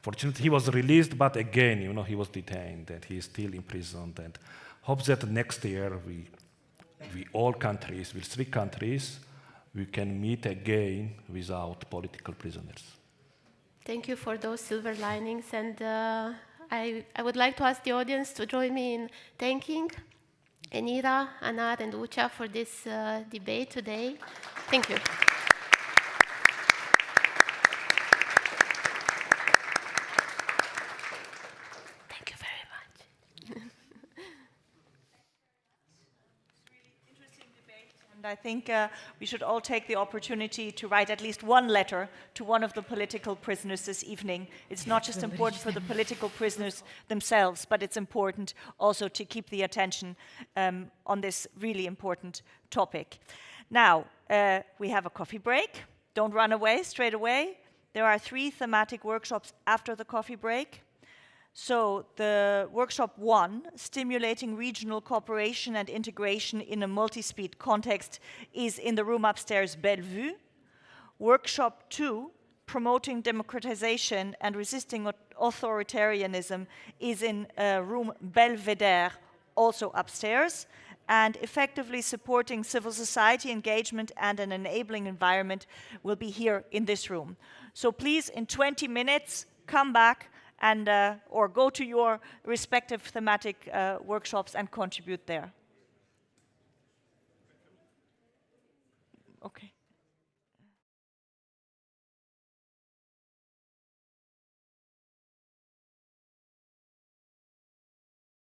fortunately, he was released, but again, he was detained, and he is still imprisoned. And hope that next year, we all countries, with 3 countries, we can meet again without political prisoners. Thank you for those silver linings, and I would like to ask the audience to join me in thanking Enira, Anar, and Ucha for this debate today. Thank you. Thank you very much. And I think we should all take the opportunity to write at least one letter to one of the political prisoners this evening. It's not just important for the political prisoners themselves, but it's important also to keep the attention on this really important topic. Now, We have a coffee break. Don't run away straight away. There are 3 thematic workshops after the coffee break. So the workshop 1, stimulating regional cooperation and integration in a multi-speed context, is in the room upstairs, Bellevue. Workshop 2, promoting democratization and resisting authoritarianism, is in room Belvedere, also upstairs. And effectively supporting civil society engagement and an enabling environment will be here in this room. So please, in 20 minutes, come back and or go to your respective thematic workshops and contribute there. Okay.